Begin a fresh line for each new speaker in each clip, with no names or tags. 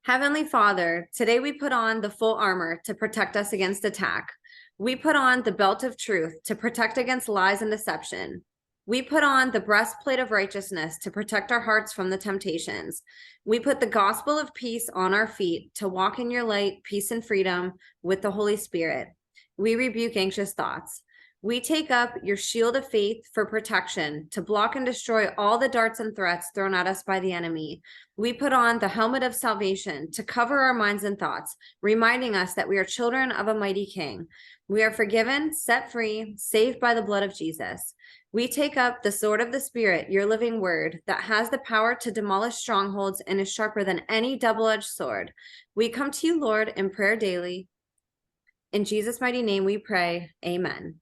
Heavenly Father, today we put on the full armor to protect us against attack. We put on the belt of truth to protect against lies and deception. We put on the breastplate of righteousness to protect our hearts from the temptations. We put the gospel of peace on our feet to walk in your light, peace, and freedom with the Holy Spirit. We rebuke anxious thoughts. We take up your shield of faith for protection to block and destroy all the darts and threats thrown at us by the enemy. We put on the helmet of salvation to cover our minds and thoughts, reminding us that we are children of a mighty King. We are forgiven, set free, saved by the blood of Jesus. We take up the sword of the Spirit, your living word, that has the power to demolish strongholds and is sharper than any double-edged sword. We come to you, Lord, in prayer daily. In Jesus' mighty name we pray, amen.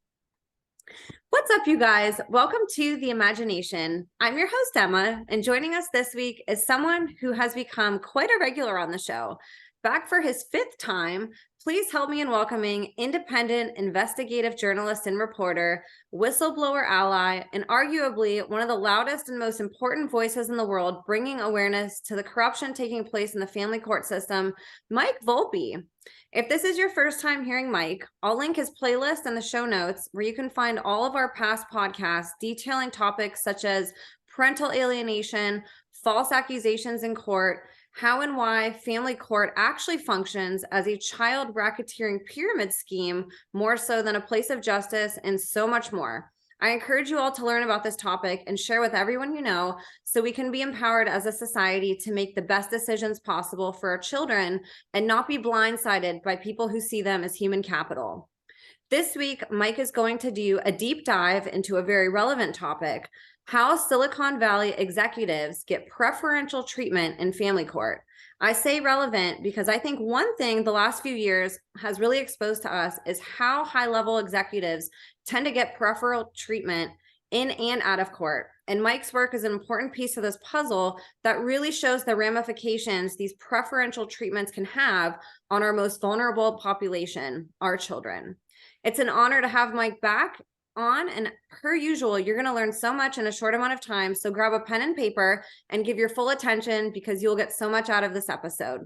What's up, you guys? Welcome to The Imagination. I'm your host, Emma, and joining us this week is someone who has become quite a regular on the show. Back for his fifth time, please help me in welcoming independent investigative journalist and reporter, whistleblower ally, and arguably one of the loudest and most important voices in the world, bringing awareness to the corruption taking place in the family court system, Mike Volpe. If this is your first time hearing Mike, I'll link his playlist in the show notes where you can find all of our past podcasts detailing topics such as parental alienation, false accusations in court, how and why family court actually functions as a child racketeering pyramid scheme more so than a place of justice, and so much more. I encourage you all to learn about this topic and share with everyone you know so we can be empowered as a society to make the best decisions possible for our children and not be blindsided by people who see them as human capital. This week, Mike is going to do a deep dive into a very relevant topic: how Silicon Valley executives get preferential treatment in family court. I say relevant because I think one thing the last few years has really exposed to us is how high-level executives tend to get preferential treatment in and out of court. And Mike's work is an important piece of this puzzle that really shows the ramifications these preferential treatments can have on our most vulnerable population, our children. It's an honor to have Mike back on, and per usual, you're going to learn so much in a short amount of time, so grab a pen and paper and give your full attention because you'll get so much out of this episode.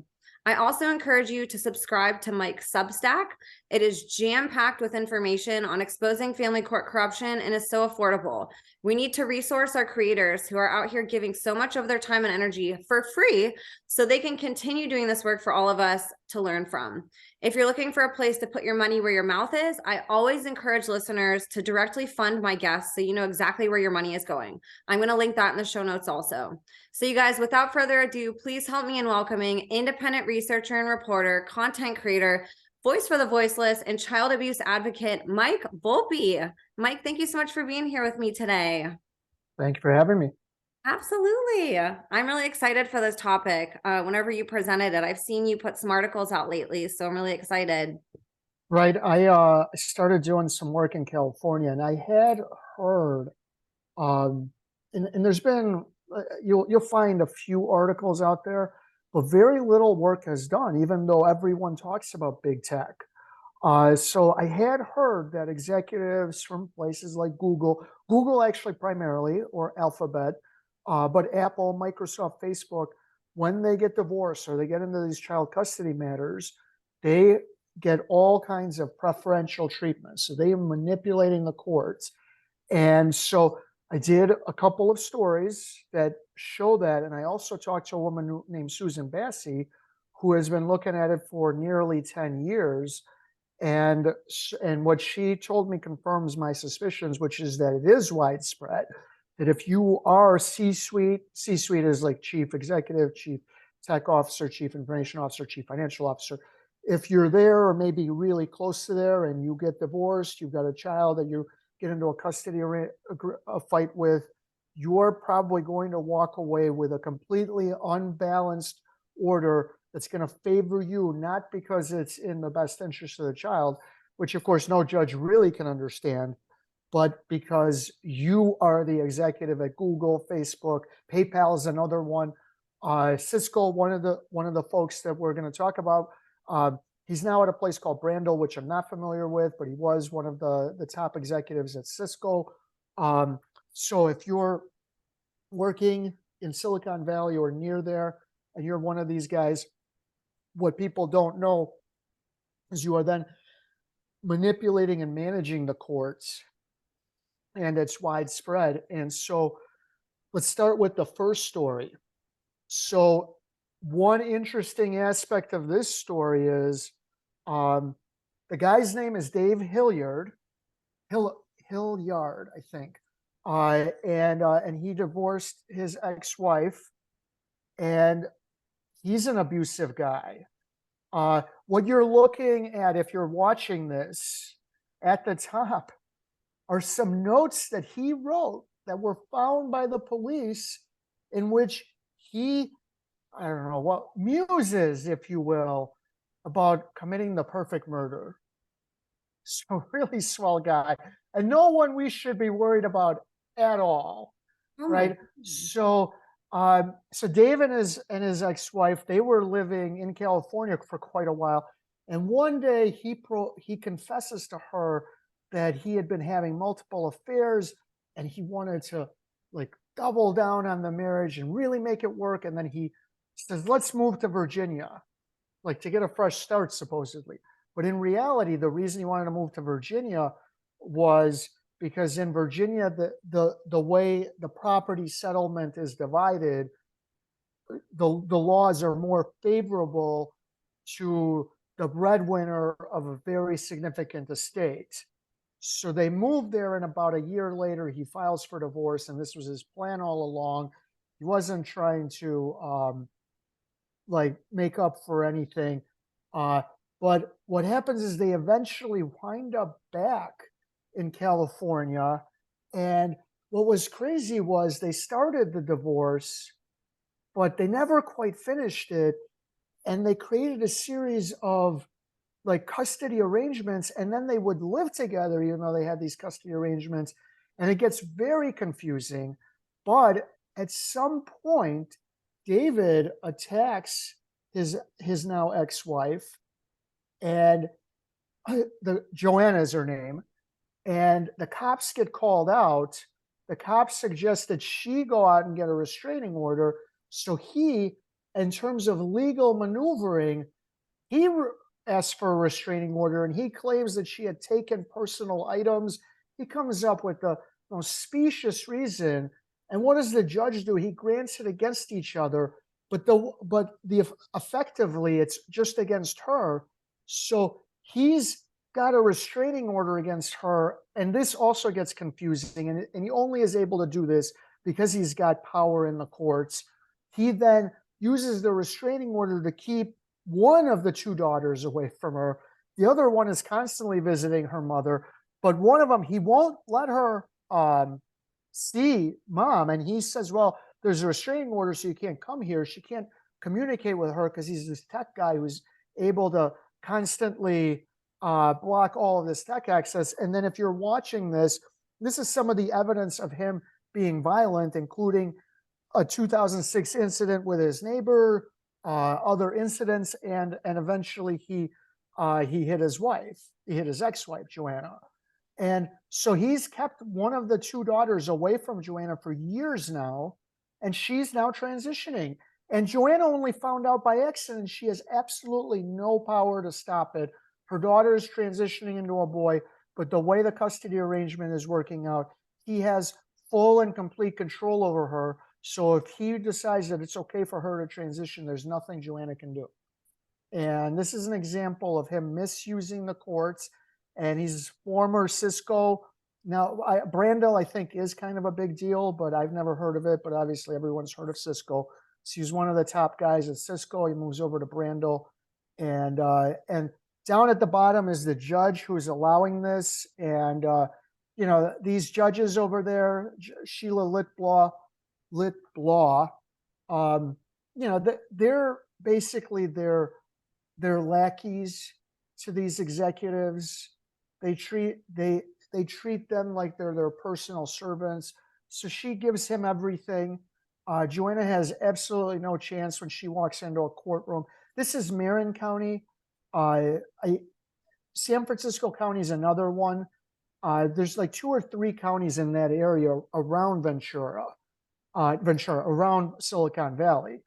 I also encourage you to subscribe to Mike's Substack. It is jam-packed with information on exposing family court corruption and is so affordable. We need to resource our creators who are out here giving so much of their time and energy for free so they can continue doing this work for all of us to learn from. If you're looking for a place to put your money where your mouth is, I always encourage listeners to directly fund my guests so you know exactly where your money is going. I'm going to link that in the show notes also. So you guys, without further ado, please help me in welcoming independent researcher and reporter, content creator, voice for the voiceless, and child abuse advocate, Mike Volpe. Mike, thank you so much for being here with me today.
Thank you for having me.
Absolutely. I'm really excited for this topic. Whenever you presented it, I've seen you put some articles out lately, so I'm really excited.
Right. I started doing some work in California, and I had heard, and there's been, you'll find a few articles out there, but very little work is done, even though everyone talks about big tech. So I had heard that executives from places like Google actually primarily, or Alphabet, but Apple, Microsoft, Facebook, when they get divorced or they get into these child custody matters, they get all kinds of preferential treatment. So they are manipulating the courts. And so I did a couple of stories that show that. And I also talked to a woman named Susan Bassey, who has been looking at it for nearly 10 years. And what she told me confirms my suspicions, which is that it is widespread. That if you are C-suite is like chief executive, chief tech officer, chief information officer, chief financial officer. If you're there or maybe really close to there and you get divorced, you've got a child that you get into a custody fight with, you're probably going to walk away with a completely unbalanced order that's going to favor you, not because it's in the best interest of the child, which of course no judge really can understand, but because you are the executive at Google, Facebook, PayPal is another one. Cisco, one of the folks that we're going to talk about, he's now at a place called Brandel, which I'm not familiar with, but he was one of the top executives at Cisco. So if you're working in Silicon Valley or near there, and you're one of these guys, what people don't know is you are then manipulating and managing the courts, and it's widespread. And so let's start with the first story. So one interesting aspect of this story is um, the guy's name is Dave Hilliard, Hilliard, I think, and he divorced his ex-wife, and he's an abusive guy. What you're looking at, if you're watching this, at the top are some notes that he wrote that were found by the police, in which he, I don't know what, muses, if you will, about committing the perfect murder. So really swell guy, and no one we should be worried about at all,
Oh my
right?
goodness.
So Dave and his ex-wife, they were living in California for quite a while, and one day he confesses to her that he had been having multiple affairs, and he wanted to like double down on the marriage and really make it work. And then he says, "Let's move to Virginia," like to get a fresh start, supposedly. But in reality, the reason he wanted to move to Virginia was because in Virginia, the way the property settlement is divided, the laws are more favorable to the breadwinner of a very significant estate. So they moved there, and about a year later, he files for divorce, and this was his plan all along. He wasn't trying to like make up for anything. Uh, but what happens is they eventually wind up back in California. And what was crazy was they started the divorce, but they never quite finished it. And they created a series of like custody arrangements, and then they would live together, even though they had these custody arrangements. And it gets very confusing. But at some point, David attacks his now ex-wife, and the Joanna is her name, and the cops get called out. The cops suggest that she go out and get a restraining order. So he, in terms of legal maneuvering, he asks for a restraining order, and he claims that she had taken personal items. He comes up with the most specious reason. And what does the judge do? He grants it against each other, but the effectively it's just against her. So he's got a restraining order against her, and this also gets confusing. And he only is able to do this because he's got power in the courts. He then uses the restraining order to keep one of the two daughters away from her. The other one is constantly visiting her mother, but one of them, he won't let her see mom. And he says, well, there's a restraining order, so you can't come here. She can't communicate with her because he's this tech guy who's able to constantly block all of this tech access. And then if you're watching this, this is some of the evidence of him being violent, including a 2006 incident with his neighbor, other incidents, and eventually he hit his wife. He hit his ex-wife, Joanna. And so he's kept one of the two daughters away from Joanna for years now, and she's now transitioning. And Joanna only found out by accident. She has absolutely no power to stop it. Her daughter is transitioning into a boy, but the way the custody arrangement is working out, he has full and complete control over her. So if he decides that it's okay for her to transition, there's nothing Joanna can do. And this is an example of him misusing the courts. And he's former Cisco. Now, Brandel, I think, is kind of a big deal, but I've never heard of it. But obviously, everyone's heard of Cisco. So he's one of the top guys at Cisco. He moves over to Brandel. And down at the bottom is the judge who's allowing this. And, these judges over there, Sheila Litblaw, they're basically they're lackeys to these executives. They treat them like they're their personal servants. So she gives him everything. Joanna has absolutely no chance when she walks into a courtroom. This is Marin County. San Francisco County is another one. There's like 2 or 3 counties in that area around Ventura, around Silicon Valley,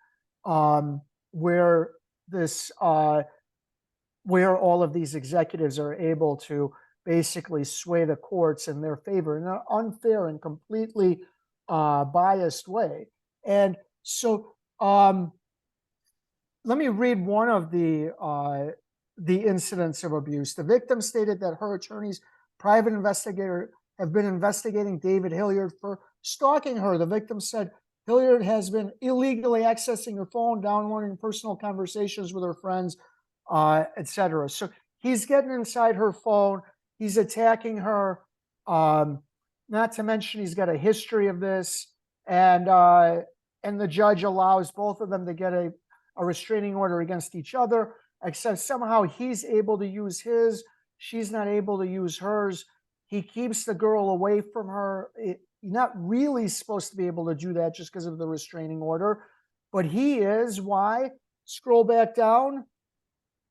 where this where all of these executives are able to basically sway the courts in their favor in an unfair and completely biased way. And so let me read one of the incidents of abuse. The victim stated that her attorney's private investigator have been investigating David Hilliard for stalking her. The victim said Hilliard has been illegally accessing her phone, downloading personal conversations with her friends, etc. So he's getting inside her phone. He's attacking her. Not to mention he's got a history of this, and the judge allows both of them to get a restraining order against each other, except somehow he's able to use his, she's not able to use hers. He keeps the girl away from her. You're not really supposed to be able to do that just because of the restraining order, but he is. Why? Scroll back down.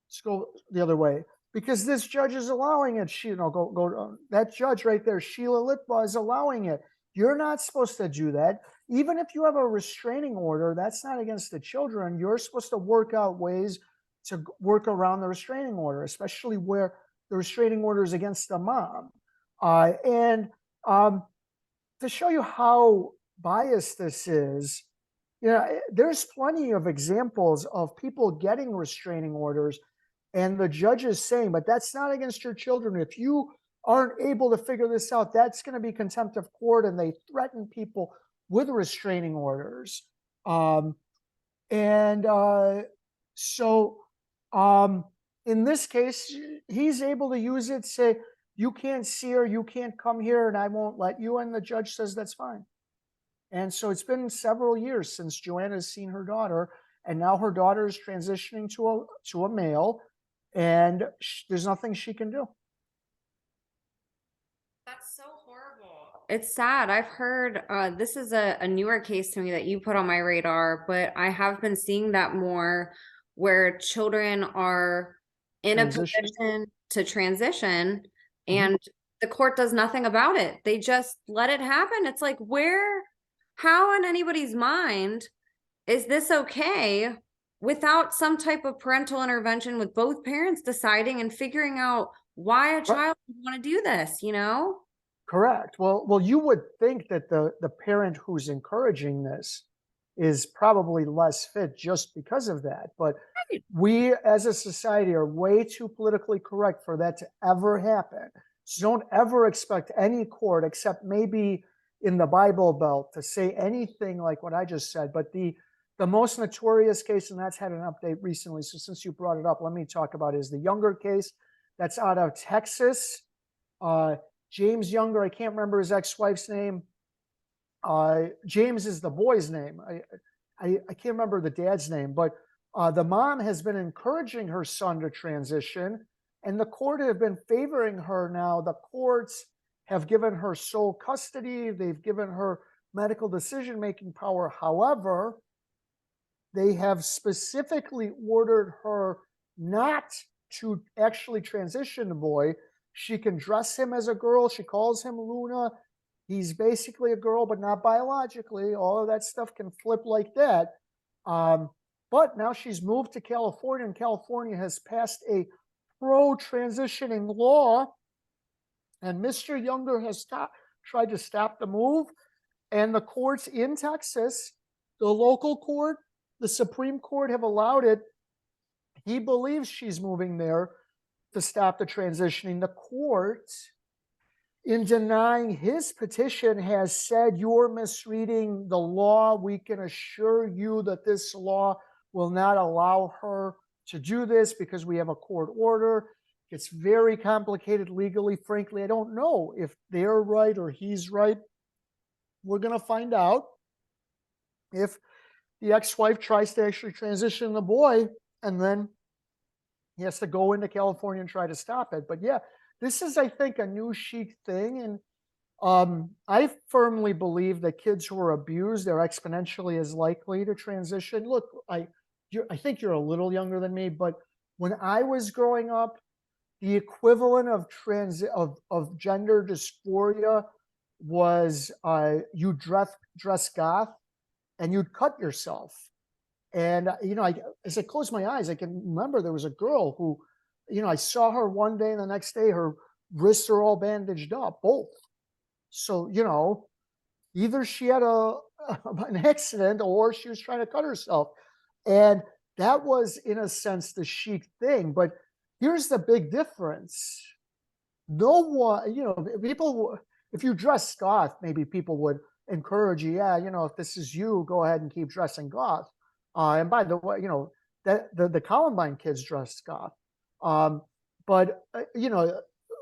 Scroll the other way. Because this judge is allowing it. Go that judge right there, Sheila Litba, is allowing it. You're not supposed to do that. Even if you have a restraining order, that's not against the children. You're supposed to work out ways to work around the restraining order, especially where the restraining order is against the mom. And to show you how biased this is, there's plenty of examples of people getting restraining orders and the judge is saying, but that's not against your children. If you aren't able to figure this out, that's going to be contempt of court, and they threaten people with restraining orders. So in this case, he's able to use it, say, you can't see her, you can't come here, and I won't let you. And the judge says that's fine. And so it's been several years since Joanna's seen her daughter, and now her daughter is transitioning to a male, and there's nothing she can do.
That's so horrible. It's sad. I've heard this is a newer case to me that you put on my radar, but I have been seeing that more where children are in a position to transition and the court does nothing about it. They just let it happen. It's like, how in anybody's mind is this okay without some type of parental intervention with both parents deciding and figuring out why a child would want to do this,
Correct. Well, you would think that the parent who's encouraging this is probably less fit just because of that. But we as a society are way too politically correct for that to ever happen. So don't ever expect any court, except maybe in the Bible Belt, to say anything like what I just said. But the most notorious case, and that's had an update recently, so since you brought it up, let me talk about it, is the Younger case that's out of Texas. James Younger, I can't remember his ex-wife's name. James is the boy's name. I can't remember the dad's name, but the mom has been encouraging her son to transition, and the court have been favoring her now. The courts have given her sole custody. They've given her medical decision-making power. However, they have specifically ordered her not to actually transition the boy. She can dress him as a girl. She calls him Luna. He's basically a girl, but not biologically. All of that stuff can flip like that. But now she's moved to California, and California has passed a pro-transitioning law. And Mr. Younger has tried to stop the move. And the courts in Texas, the local court, the Supreme Court, have allowed it. He believes she's moving there to stop the transitioning. The court, in denying his petition, has said, you're misreading the law. We can assure you that this law will not allow her to do this because we have a court order. It's very complicated legally. Frankly, I don't know if they're right or he's right. We're going to find out if the ex-wife tries to actually transition the boy, and then he has to go into California and try to stop it. But yeah, this is, I think, a new chic thing. And I firmly believe that kids who are abused are exponentially as likely to transition. Look, I think you're a little younger than me, but when I was growing up, the equivalent of gender dysphoria was you dress goth and you'd cut yourself. And, as I close my eyes, I can remember there was a girl who, I saw her one day and the next day her wrists are all bandaged up, both. So, either she had an accident or she was trying to cut herself. And that was, in a sense, the chic thing. But here's the big difference. No one, people, if you dress goth, maybe people would encourage you. Yeah, if this is you, go ahead and keep dressing goth. And by the way, that the Columbine kids dressed goth. Um, but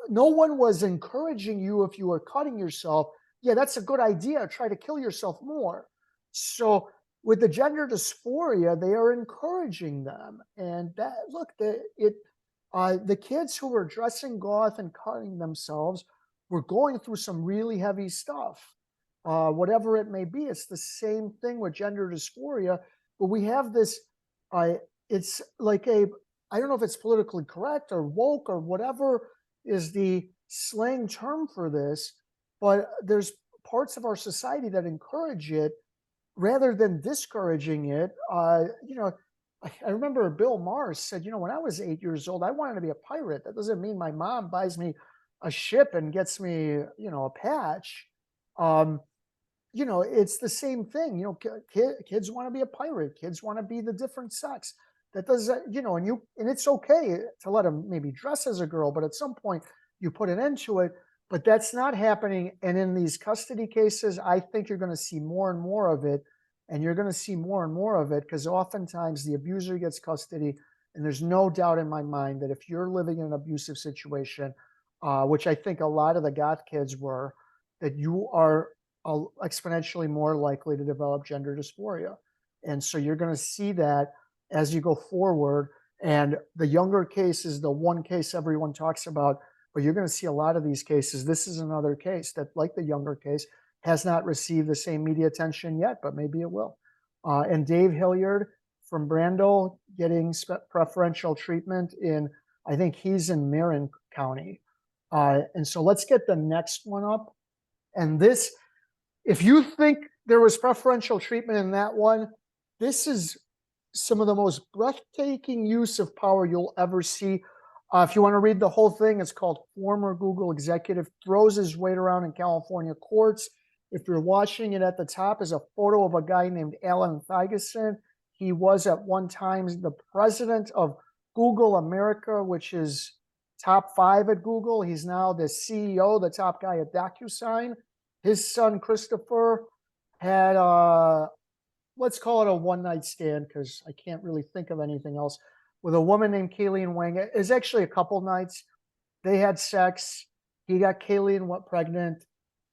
no one was encouraging you if you were cutting yourself. Yeah, that's a good idea. Try to kill yourself more. So with the gender dysphoria, they are encouraging them. And that look, the kids who were dressing goth and cutting themselves were going through some really heavy stuff. Whatever it may be, it's the same thing with gender dysphoria. But we have this. It's like I don't know if it's politically correct or woke or whatever is the slang term for this, but there's parts of our society that encourage it rather than discouraging it. I remember Bill Maher said, when I was 8 years old, I wanted to be a pirate. That doesn't mean my mom buys me a ship and gets me, a patch. Um, it's the same thing. Kids want to be a pirate. Kids want to be the different sex. That doesn't, and it's okay to let them maybe dress as a girl, but at some point you put an end to it. But that's not happening. And in these custody cases, I think you're going to see more and more of it. And you're going to see more and more of it because oftentimes the abuser gets custody. And there's no doubt in my mind that if you're living in an abusive situation, which I think a lot of the goth kids were, that you are exponentially more likely to develop gender dysphoria. And so you're going to see that as you go forward. And the younger case is the one case everyone talks about, but you're going to see a lot of these cases. This is another case that, like the younger case, has not received the same media attention yet, but maybe it will. And Dave Hilliard from Brandel getting preferential treatment I think he's in Marin County. And so let's get the next one up. And this, if you think there was preferential treatment in that one, this is some of the most breathtaking use of power you'll ever see. If you want to read the whole thing, it's called Former Google Executive Throws His Weight Around in California Courts. If you're watching it, at the top is a photo of a guy named Alan Thygesen. He was at one time the president of Google America, which is top 5 at Google. He's now the CEO, the top guy at DocuSign. His son, Christopher, had let's call it a one-night stand because I can't really think of anything else, with a woman named Kayleen Wang. It was actually a couple nights. They had sex. He got Kayleen pregnant.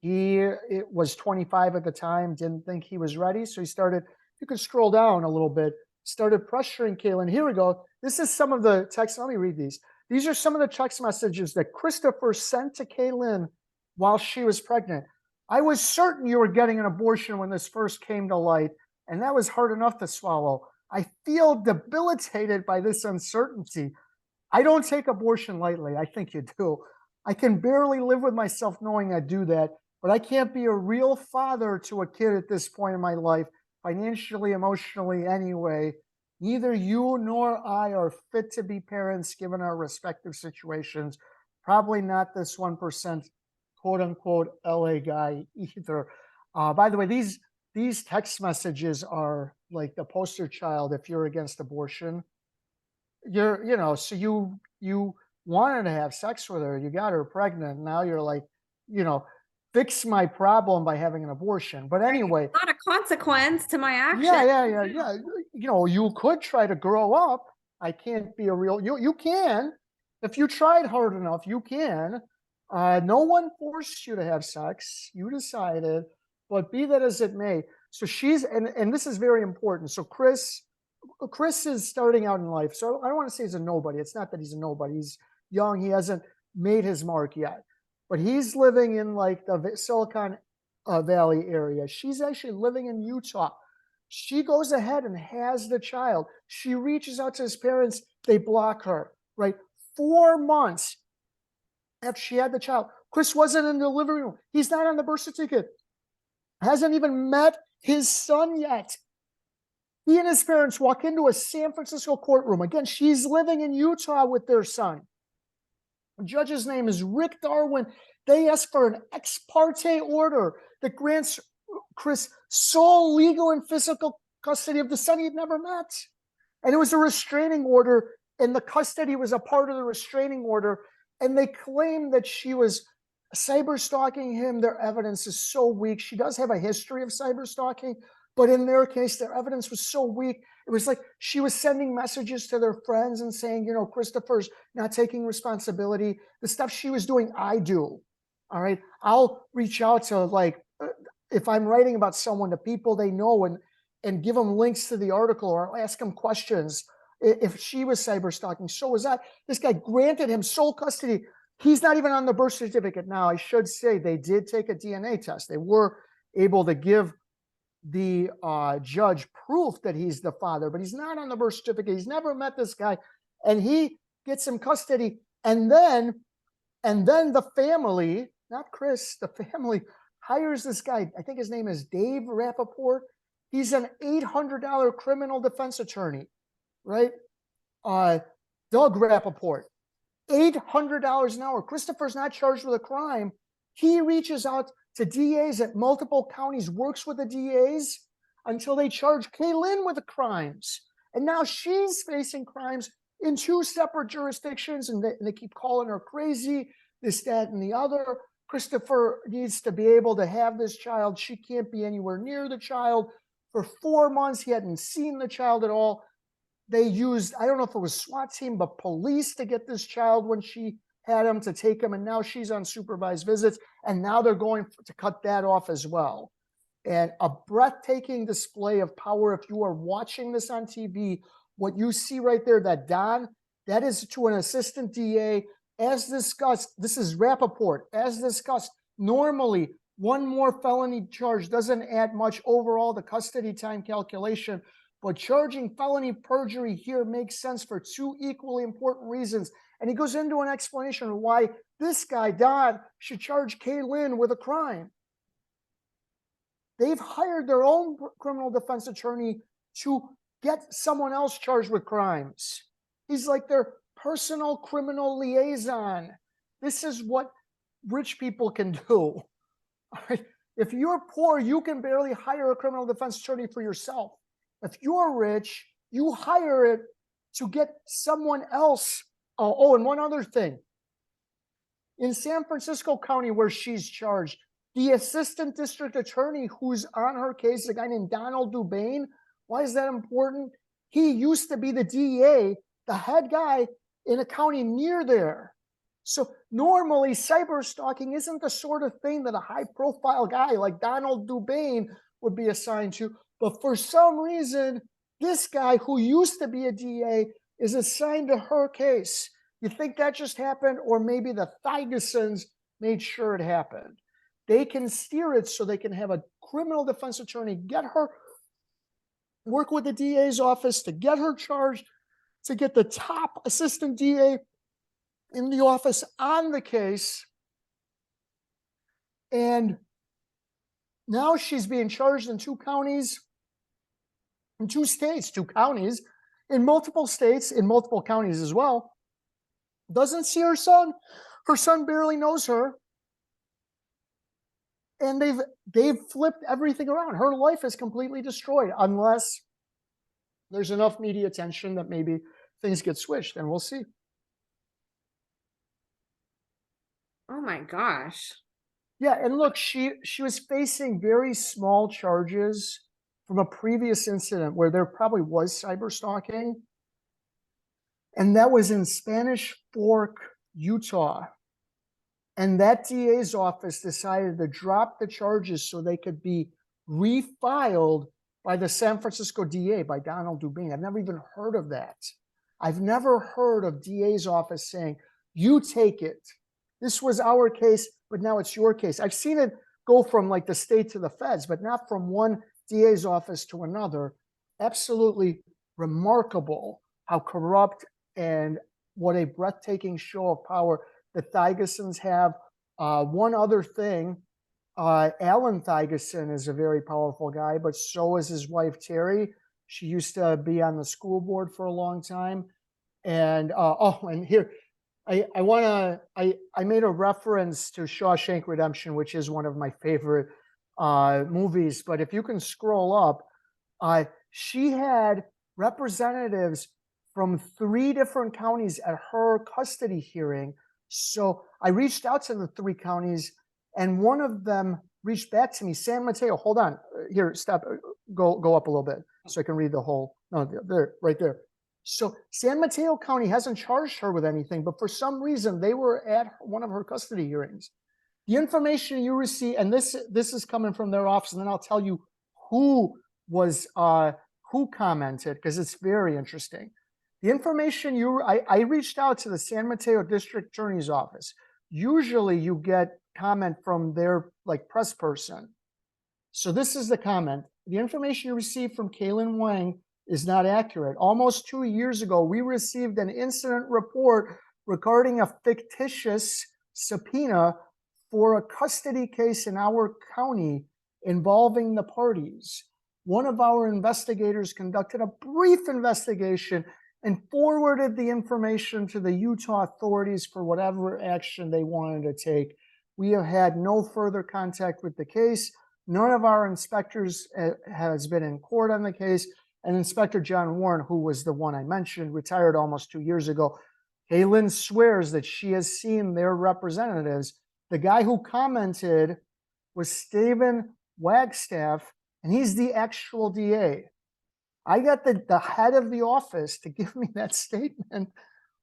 It was 25 at the time, didn't think he was ready. So he started, you can scroll down a little bit, started pressuring Kayleen. Here we go. This is some of the text. Let me read these. These are some of the text messages that Christopher sent to Kayleen while she was pregnant. I was certain you were getting an abortion when this first came to light, and that was hard enough to swallow. I feel debilitated by this uncertainty. I don't take abortion lightly. I think you do. I can barely live with myself knowing I do that, but I can't be a real father to a kid at this point in my life, financially, emotionally, anyway. Neither you nor I are fit to be parents given our respective situations. Probably not this 1% quote unquote LA guy either. By the way, these text messages are like the poster child if you're against abortion. So you wanted to have sex with her, you got her pregnant. Now you're like, fix my problem by having an abortion. But anyway,
not a consequence to my action.
Yeah. You could try to grow up. I can't be a real, you can. If you tried hard enough, you can. No one forced you to have sex. You decided, but be that as it may. So and this is very important. So Chris is starting out in life. So I don't want to say he's a nobody. It's not that he's a nobody. He's young. He hasn't made his mark yet, but he's living in like the Silicon Valley area. She's actually living in Utah. She goes ahead and has the child. She reaches out to his parents. They block her, right? 4 months after she had the child. Chris wasn't in the living room. He's not on the birth certificate. Hasn't even met his son yet. He and his parents walk into a San Francisco courtroom. Again, she's living in Utah with their son. The judge's name is Rick Darwin. They ask for an ex parte order that grants Chris sole legal and physical custody of the son he had never met. And it was a restraining order, and the custody was a part of the restraining order. And they claim that she was cyber stalking him. Their evidence is so weak. She does have a history of cyber stalking, but in their case, their evidence was so weak. It was like she was sending messages to their friends and saying, you know, Christopher's not taking responsibility. The stuff she was doing, I do. All right. I'll reach out to, like, if I'm writing about someone, to people they know, and give them links to the article, or I'll ask them questions. If she was cyber stalking, so was I. This guy granted him sole custody. He's not even on the birth certificate now. I should say they did take a DNA test. They were able to give the judge proof that he's the father, but he's not on the birth certificate. He's never met this guy, and he gets him custody. And then the family, not Chris, the family hires this guy. I think his name is Dave Rappaport. He's an $800 criminal defense attorney, right? Doug Rappaport, $800 an hour. Christopher's not charged with a crime. He reaches out to DAs at multiple counties, works with the DAs until they charge Kaylin with the crimes. And now she's facing crimes in 2 separate jurisdictions, and they keep calling her crazy, this, that, and the other. Christopher needs to be able to have this child. She can't be anywhere near the child. For 4 months, he hadn't seen the child at all. They used, I don't know if it was SWAT team, but police to get this child when she had him, to take him. And now she's on supervised visits. And now they're going to cut that off as well. And a breathtaking display of power. If you are watching this on TV, what you see right there, that Don, that is to an assistant DA. As discussed, this is Rappaport. As discussed, normally one more felony charge doesn't add much overall to custody time calculation, but charging felony perjury here makes sense for 2 equally important reasons. And he goes into an explanation of why this guy, Don, should charge Kaylin with a crime. They've hired their own criminal defense attorney to get someone else charged with crimes. He's like their personal criminal liaison. This is what rich people can do. All right? If you're poor, you can barely hire a criminal defense attorney for yourself. If you're rich, you hire it to get someone else. Oh, and one other thing. In San Francisco County, where she's charged, the assistant district attorney who's on her case is a guy named Donald Dubain. Why is that important? He used to be the DA, the head guy in a county near there. So normally cyber stalking isn't the sort of thing that a high profile guy like Donald Dubain would be assigned to. But for some reason, this guy who used to be a DA is assigned to her case. You think that just happened? Or maybe the Thigesons made sure it happened. They can steer it so they can have a criminal defense attorney get her, work with the DA's office to get her charged, to get the top assistant DA in the office on the case. And now she's being charged in 2 counties, in 2 states, 2 counties, in multiple states, in multiple counties as well. Doesn't see her son. Her son barely knows her. And they've flipped everything around. Her life is completely destroyed unless there's enough media attention that maybe things get switched, and we'll see.
Oh my gosh.
Yeah, and look, she was facing very small charges from a previous incident where there probably was cyber stalking. And that was in Spanish Fork, Utah. And that DA's office decided to drop the charges so they could be refiled by the San Francisco DA, by Donald Dubain. I've never even heard of that. I've never heard of DA's office saying, you take it. This was our case, but now it's your case. I've seen it go from like the state to the feds, but not from one DA's office to another. Absolutely remarkable how corrupt and what a breathtaking show of power the Thigesons have. One other thing, Alan Thigeson is a very powerful guy, but so is his wife, Terry. She used to be on the school board for a long time. And and here, I made a reference to Shawshank Redemption, which is one of my favorite movies. But if you can scroll up, she had representatives from 3 different counties at her custody hearing. So I reached out to the 3 counties, and one of them reached back to me. San Mateo, hold on, here, stop, go up a little bit so I can read the whole. No, there, right there. So San Mateo County hasn't charged her with anything, but for some reason they were at one of her custody hearings. The information you receive, and this is coming from their office, and then I'll tell you who was who commented, because it's very interesting. The information I reached out to the San Mateo District Attorney's Office. Usually you get comment from their like press person. So this is the comment. The information you received from Kaylin Wang is not accurate. Almost 2 years ago, we received an incident report regarding a fictitious subpoena for a custody case in our county involving the parties. One of our investigators conducted a brief investigation and forwarded the information to the Utah authorities for whatever action they wanted to take. We have had no further contact with the case. None of our inspectors has been in court on the case. And Inspector John Warren, who was the one I mentioned, retired almost 2 years ago. Kaylin swears that she has seen their representatives. The guy who commented was Stephen Wagstaff, and he's the actual DA. I got the head of the office to give me that statement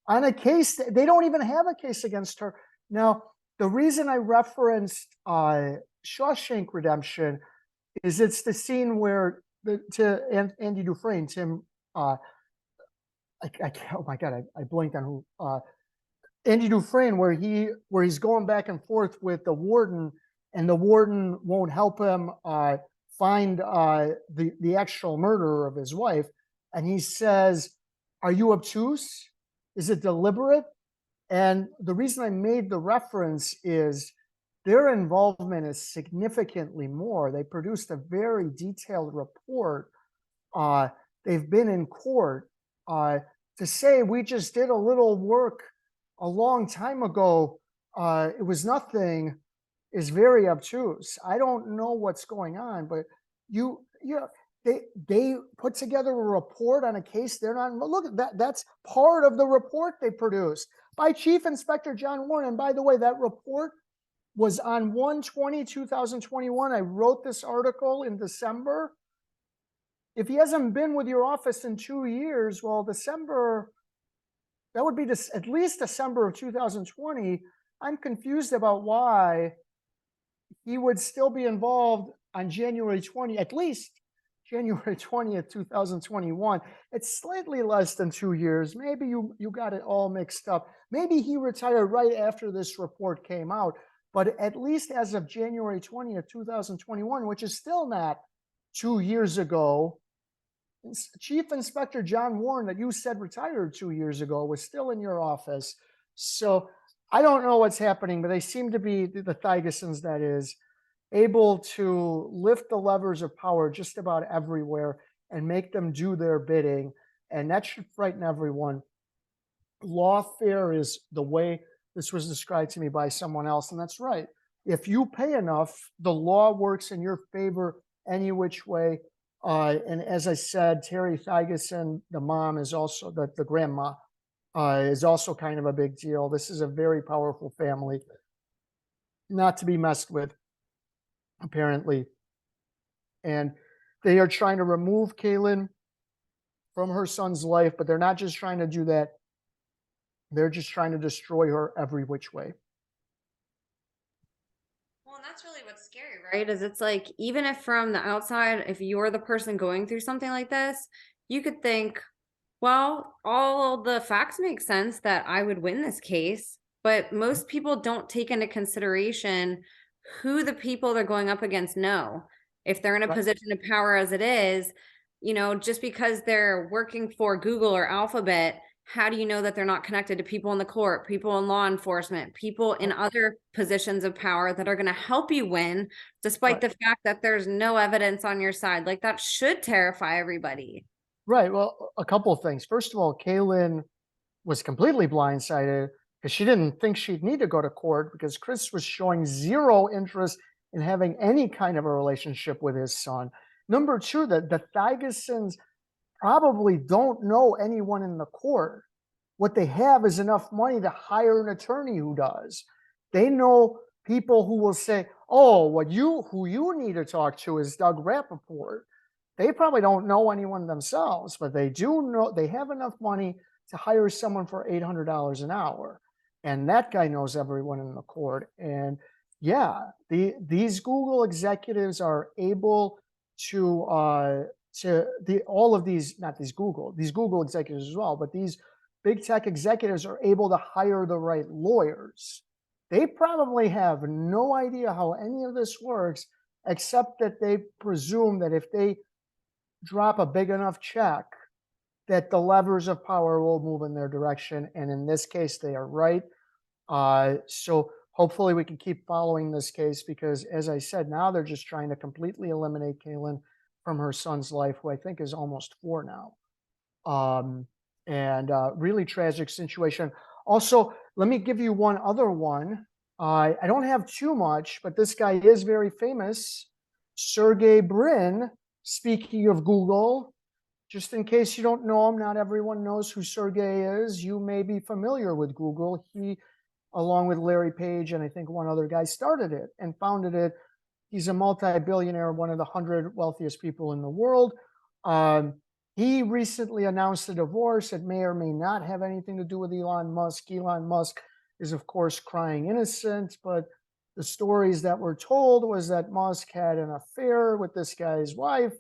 on a case. They don't even have a case against her. Now, the reason I referenced Shawshank Redemption is it's the scene where Andy Dufresne, Tim, oh my God, I blanked on who, Andy Dufresne, where he's going back and forth with the warden, and the warden won't help him find the actual murderer of his wife. And he says, "Are you obtuse? Is it deliberate?" And the reason I made the reference is their involvement is significantly more. They produced a very detailed report. They've been in court. To say we just did a little work a long time ago, it was nothing, is very obtuse. I don't know what's going on, but they put together a report on a case they're not. Look, that's part of the report they produced by Chief Inspector John Warren. And by the way, that report was on 1/20/2021. I wrote this article in December. If he hasn't been with your office in 2 years, well, December, that would be at least December of 2020. I'm confused about why he would still be involved on January 20, at least January 20th, 2021. It's slightly less than 2 years. Maybe you got it all mixed up. Maybe he retired right after this report came out. But at least as of January 20th, 2021, which is still not 2 years ago, Chief Inspector John Warren, that you said retired 2 years ago, was still in your office. So I don't know what's happening, but they seem to be, the Thygessons, that is, able to lift the levers of power just about everywhere and make them do their bidding. And that should frighten everyone. Lawfare is the way this was described to me by someone else, and that's right. If you pay enough, the law works in your favor any which way. And as I said, Terry Thygesson, the mom, is also the grandma, is also kind of a big deal. This is a very powerful family, not to be messed with, apparently. And they are trying to remove Kaylin from her son's life, but they're not just trying to do that. They're just trying to destroy her every which way.
Well, and that's really what's scary, right? Is it's like, even if from the outside, if you're the person going through something like this, you could think, well, all the facts make sense that I would win this case, but most people don't take into consideration who the people they're going up against know. If they're in a position of power as it is, just because they're working for Google or Alphabet, how do you know that they're not connected to people in the court, people in law enforcement, people in other positions of power that are going to help you win, despite the fact that there's no evidence on your side? Like, that should terrify everybody.
Right. Well, a couple of things. First of all, Kaylin was completely blindsided because she didn't think she'd need to go to court because Chris was showing zero interest in having any kind of a relationship with his son. Number two, that the Thygessons probably don't know anyone in the court. What they have is enough money to hire an attorney who does. They know people who will say, "Oh, who you need to talk to is Doug Rappaport." They probably don't know anyone themselves, but they do know they have enough money to hire someone for $800 an hour. And that guy knows everyone in the court. And yeah, these Google executives are able to all of these, not these Google executives as well, but these big tech executives are able to hire the right lawyers. They probably have no idea how any of this works, except that they presume that if they drop a big enough check, that the levers of power will move in their direction. And in this case, they are right. So hopefully we can keep following this case because, as I said, now they're just trying to completely eliminate Kaylin from her son's life, who I think is almost 4 now. And really tragic situation. Also, let me give you one other one. I don't have too much, but this guy is very famous. Sergey Brin, speaking of Google, just in case you don't know him, not everyone knows who Sergey is. You may be familiar with Google. He, along with Larry Page and I think one other guy, started it and founded it. He's a multi-billionaire, one of the 100 wealthiest people in the world. He recently announced a divorce. It may or may not have anything to do with Elon Musk. Elon Musk is, of course, crying innocent, but the stories that were told was that Musk had an affair with this guy's wife.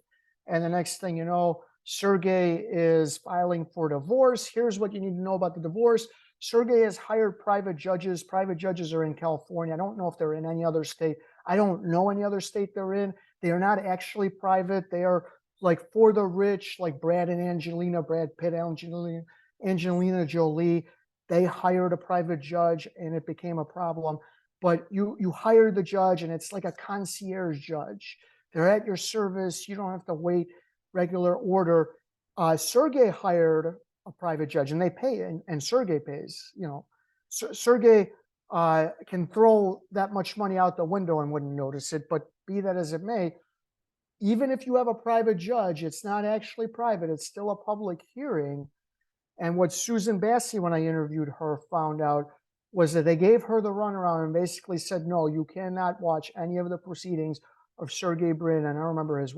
And the next thing you know, Sergey is filing for divorce. Here's what you need to know about the divorce. Sergey has hired private judges. Private judges are in California. I don't know if they're in any other state. I don't know any other state they're in. They are not actually private. They are like for the rich, like Brad and Angelina, Brad Pitt, Angelina Jolie. They hired a private judge and it became a problem. But you hire the judge and it's like a concierge judge. They're at your service. You don't have to wait regular order. Sergey hired a private judge and they pay, and Sergey pays. Sergey can throw that much money out the window and wouldn't notice it. But be that as it may, even if you have a private judge, it's not actually private. It's still a public hearing. And what Susan Bassey, when I interviewed her, found out was that they gave her the runaround and basically said, no, you cannot watch any of the proceedings of Sergey Brin. And I don't remember his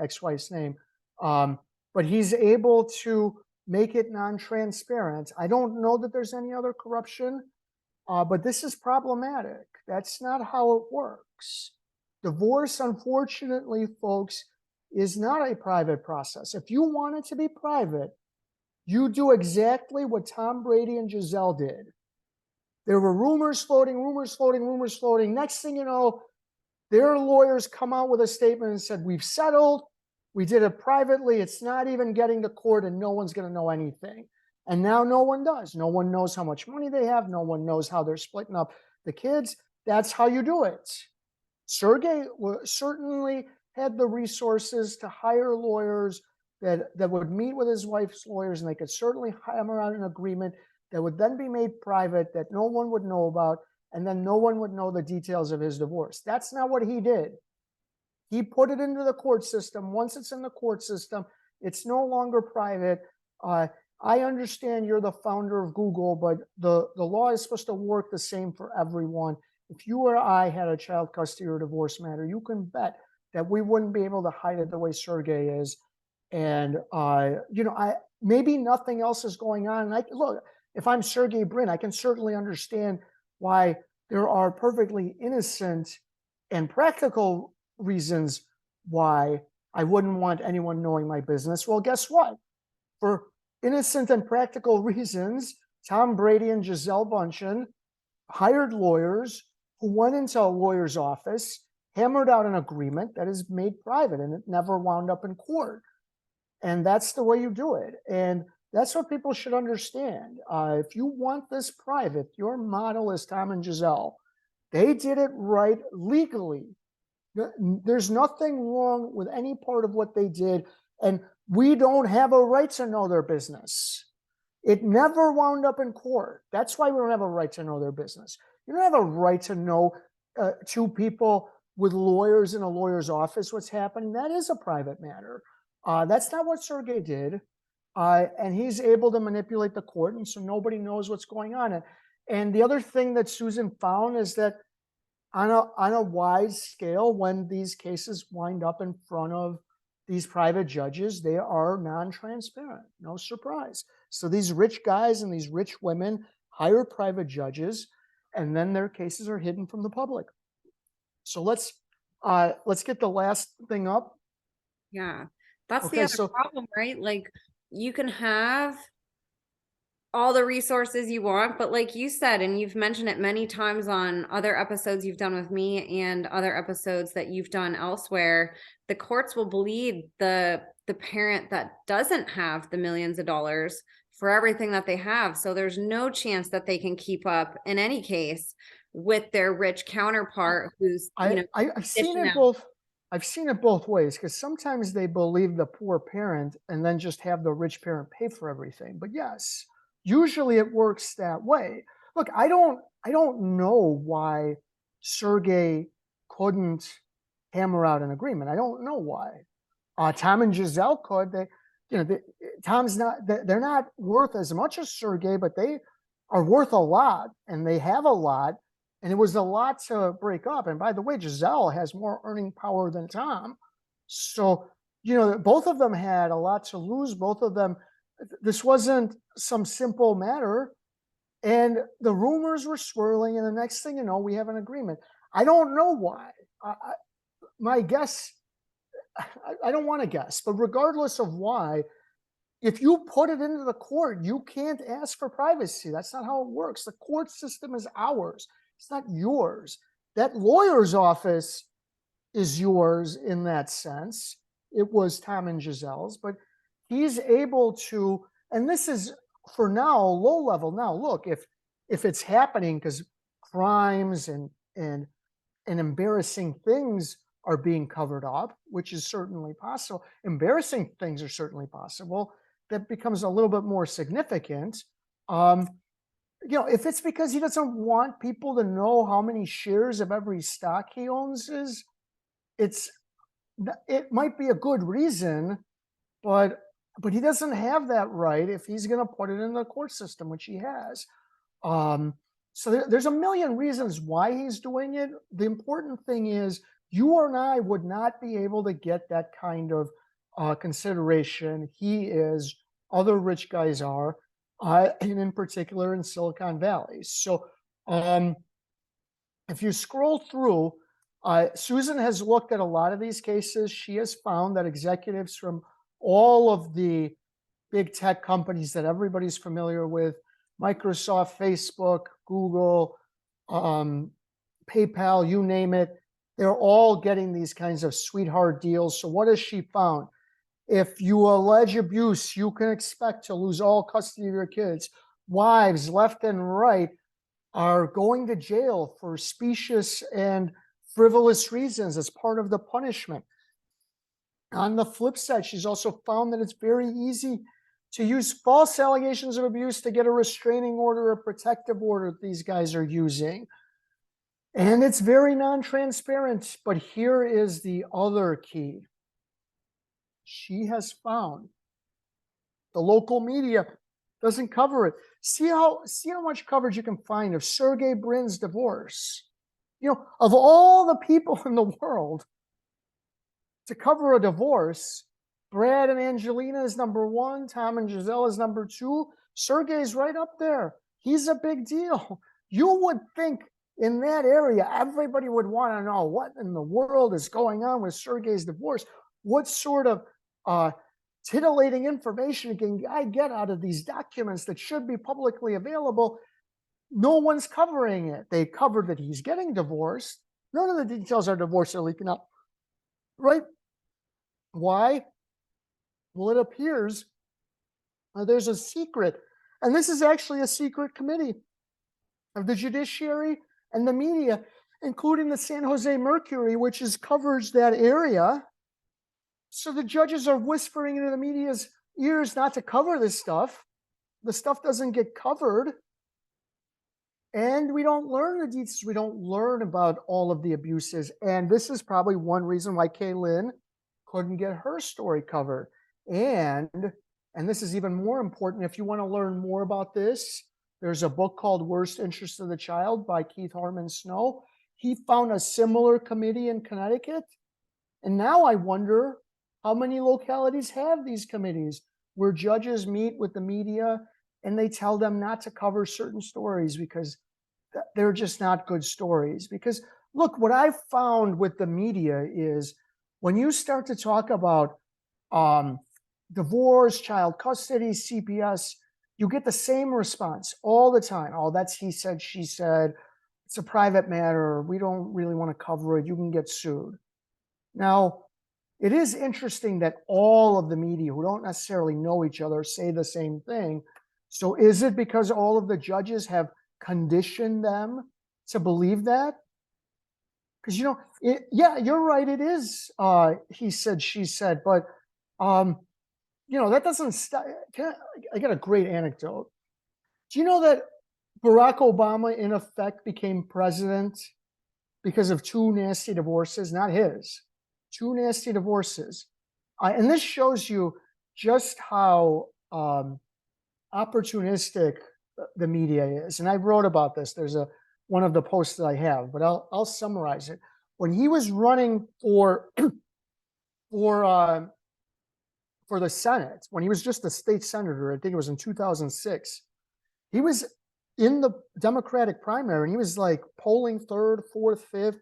ex-wife's name. But he's able to make it non-transparent. I don't know that there's any other corruption, but this is problematic. That's not how it works. Divorce, unfortunately, folks, is not a private process. If you want it to be private, you do exactly what Tom Brady and Giselle did. There were rumors floating. Next thing you know, their lawyers come out with a statement and said, we've settled. We did it privately. It's not even getting to court and no one's going to know anything. And now no one does. No one knows how much money they have. No one knows how they're splitting up the kids. That's how you do it. Sergey certainly had the resources to hire lawyers that would meet with his wife's lawyers, and they could certainly hammer out an agreement that would then be made private, that no one would know about, and then no one would know the details of his divorce. That's not what he did. He put it into the court system. Once it's in the court system, it's no longer private. I understand you're the founder of Google, but the law is supposed to work the same for everyone. If you or I had a child custody or divorce matter, you can bet that we wouldn't be able to hide it the way Sergey is. And maybe nothing else is going on. And look, if I'm Sergey Brin, I can certainly understand why there are perfectly innocent and practical reasons why I wouldn't want anyone knowing my business. Well, guess what? For innocent and practical reasons, Tom Brady and Giselle Bundchen hired lawyers who went into a lawyer's office, hammered out an agreement that is made private, and it never wound up in court. And that's the way you do it. And that's what people should understand. If you want this private, your model is Tom and Giselle. They did it right legally. There's nothing wrong with any part of what they did. And We don't have a right to know their business. It never wound up in court. That's why we don't have a right to know their business. You don't have a right to know two people with lawyers in a lawyer's office what's happening. That is a private matter. That's not what Sergey did. And he's able to manipulate the court, and so nobody knows what's going on. And the other thing that Susan found is that on a wide scale, when these cases wind up in front of these private judges, they are non-transparent. No surprise. So these rich guys and these rich women hire private judges, and then their cases are hidden from the public. So let's get the last thing up.
Yeah, that's the
Okay,
other problem, right? Like, you can have all the resources you want, but like you said, and you've mentioned it many times on other episodes you've done with me and other episodes that you've done elsewhere, the courts will believe the parent that doesn't have the millions of dollars for everything that they have. So there's no chance that they can keep up in any case with their rich counterpart who's,
I've seen it both. I've seen it both ways, because sometimes they believe the poor parent and then just have the rich parent pay for everything. But yes, usually it works that way. Look, I don't know why Sergey couldn't hammer out an agreement. I don't know why. Tom and Giselle could. Tom's not. They're not worth as much as Sergey, but they are worth a lot, and they have a lot. And it was a lot to break up. And by the way, Giselle has more earning power than Tom. So, both of them had a lot to lose. Both of them, this wasn't some simple matter. And the rumors were swirling. And the next thing you know, we have an agreement. I don't know why. My guess, I don't want to guess, but regardless of why, if you put it into the court, you can't ask for privacy. That's not how it works. The court system is ours. It's not yours. That lawyer's office is yours in that sense. It was Tom and Giselle's, but he's able to, and this is for now low level. Now, look, if it's happening because crimes and embarrassing things are being covered up, which is certainly possible. Embarrassing things are certainly possible. That becomes a little bit more significant. If it's because he doesn't want people to know how many shares of every stock he owns it might be a good reason, but he doesn't have that right if he's going to put it in the court system, which he has. So there's a million reasons why he's doing it. The important thing is you and I would not be able to get that kind of consideration. He is, other rich guys are, and in particular in Silicon Valley. So if you scroll through, Susan has looked at a lot of these cases. She has found that executives from all of the big tech companies that everybody's familiar with, Microsoft, Facebook, Google, PayPal, you name it, they're all getting these kinds of sweetheart deals. So what has she found? If you allege abuse, you can expect to lose all custody of your kids. Wives, left and right, are going to jail for specious and frivolous reasons as part of the punishment. On the flip side, she's also found that it's very easy to use false allegations of abuse to get a restraining order, a protective order that these guys are using. And it's very non-transparent. But here is the other key. She has found the local media doesn't cover it. See how much coverage you can find of Sergey Brin's divorce. Of all the people in the world to cover a divorce, Brad and Angelina is number one, Tom and Giselle is number two. Sergey's right up there. He's a big deal. You would think in that area, everybody would want to know what in the world is going on with Sergey's divorce. What sort of titillating information can I get out of these documents that should be publicly available? No one's covering it. They covered that he's getting divorced. None of the details of divorce are leaking out, right? Why? Well, it appears there's a secret, and this is actually a secret committee of the judiciary and the media, including the San Jose Mercury, which covers that area. So the judges are whispering into the media's ears not to cover this stuff. The stuff doesn't get covered. And we don't learn the details. We don't learn about all of the abuses. And this is probably one reason why Kaylin couldn't get her story covered. And this is even more important. If you want to learn more about this, there's a book called Worst Interest of the Child by Keith Harmon Snow. He found a similar committee in Connecticut. And now I wonder how many localities have these committees where judges meet with the media and they tell them not to cover certain stories because they're just not good stories. Because look, what I've found with the media is when you start to talk about divorce, child custody, CPS, you get the same response all the time. Oh, that's he said, she said. It's a private matter. We don't really want to cover it. You can get sued. Now, it is interesting that all of the media who don't necessarily know each other say the same thing. So is it because all of the judges have conditioned them to believe that? Because, yeah, you're right. It is he said, she said. But, that doesn't stop. I got a great anecdote. Do you know that Barack Obama, in effect, became president because of two nasty divorces? Not his. Two nasty divorces. And this shows you just how opportunistic the media is. And I wrote about this. There's one of the posts that I have, but I'll summarize it. When he was running for the Senate, when he was just a state senator, I think it was in 2006, he was in the Democratic primary and he was like polling third, fourth, fifth.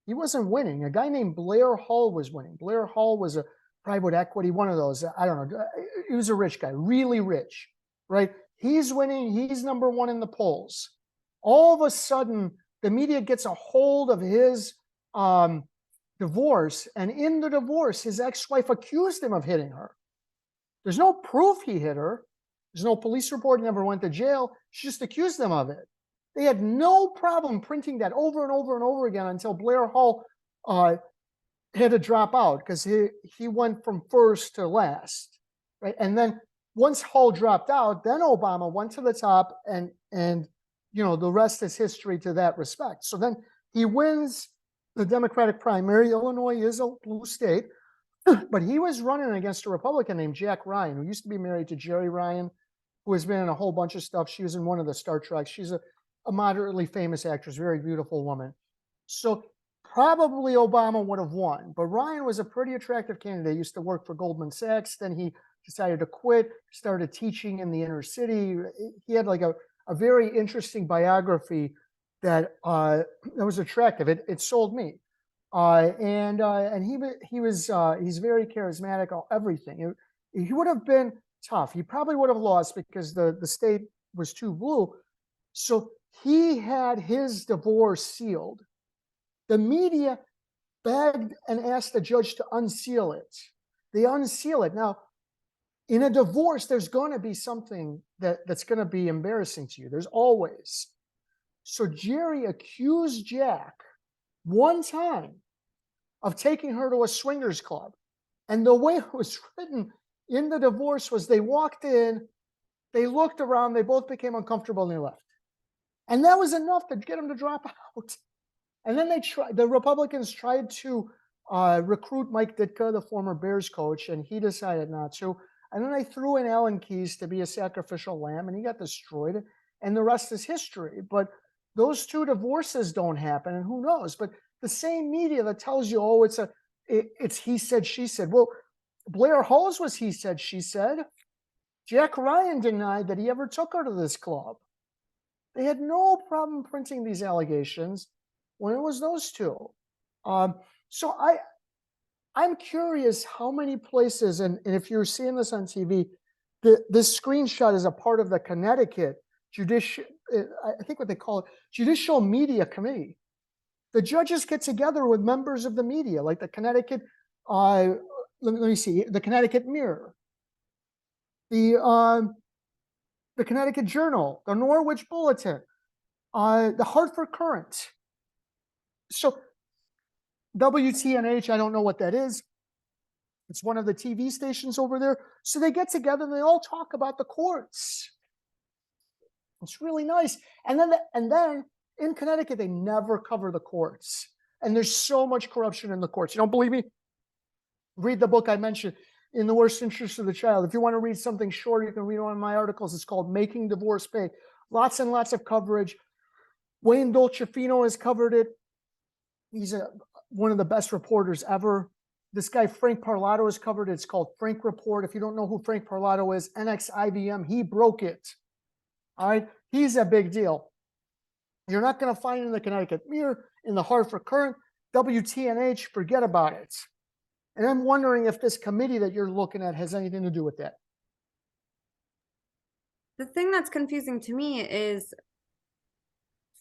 He wasn't winning. A guy named Blair Hull was winning. Blair Hull was a private equity, one of those. I don't know. He was a rich guy, really rich, right? He's winning. He's number one in the polls. All of a sudden, the media gets a hold of his divorce. And in the divorce, his ex-wife accused him of hitting her. There's no proof he hit her. There's no police report. He never went to jail. She just accused them of it. They had no problem printing that over and over and over again until Blair Hull had to drop out because he went from first to last, right? And then once Hull dropped out, then Obama went to the top, and the rest is history to that respect. So then he wins the Democratic primary. Illinois is a blue state, but he was running against a Republican named Jack Ryan, who used to be married to Jerry Ryan, who has been in a whole bunch of stuff. She was in one of the Star Treks. She's a moderately famous actress, very beautiful woman. So probably Obama would have won, but Ryan was a pretty attractive candidate. He used to work for Goldman Sachs. Then he decided to quit, started teaching in the inner city. He had like a very interesting biography that was attractive. It sold me. And he's very charismatic, everything. He would have been tough. He probably would have lost because the state was too blue. So he had his divorce sealed. The media begged and asked the judge to unseal it. They unseal it. Now, in a divorce, there's going to be something that's going to be embarrassing to you. There's always. So Jerry accused Jack one time of taking her to a swingers club. And the way it was written in the divorce was they walked in, they looked around, they both became uncomfortable, and they left. And that was enough to get him to drop out. And then the Republicans tried to recruit Mike Ditka, the former Bears coach, and he decided not to. And then they threw in Alan Keyes to be a sacrificial lamb, and he got destroyed. And the rest is history. But those two divorces don't happen, and who knows? But the same media that tells you, oh, it's he said, she said. Well, Blair Hull's was he said, she said. Jack Ryan denied that he ever took her to this club. They had no problem printing these allegations when it was those two. So I'm curious how many places, and if you're seeing this on TV, this screenshot is a part of the Connecticut I think what they call it, Judicial Media Committee. The judges get together with members of the media, like the Connecticut, let me see, the Connecticut Mirror, the Connecticut Journal, the Norwich Bulletin, the Hartford Courant. So WTNH, I don't know what that is. It's one of the TV stations over there. So they get together and they all talk about the courts. It's really nice. And then in Connecticut, they never cover the courts. And there's so much corruption in the courts. You don't believe me? Read the book I mentioned, In the Worst Interest of the Child. If you want to read something short, you can read one of my articles. It's called Making Divorce Pay. Lots and lots of coverage. Wayne Dolcefino has covered it. He's one of the best reporters ever. This guy, Frank Parlato, has covered it. It's called Frank Report. If you don't know who Frank Parlato is, NXIVM, he broke it. All right. He's a big deal. You're not going to find it in the Connecticut Mirror, in the Hartford Current, WTNH, forget about it. And I'm wondering if this committee that you're looking at has anything to do with that.
The thing that's confusing to me is,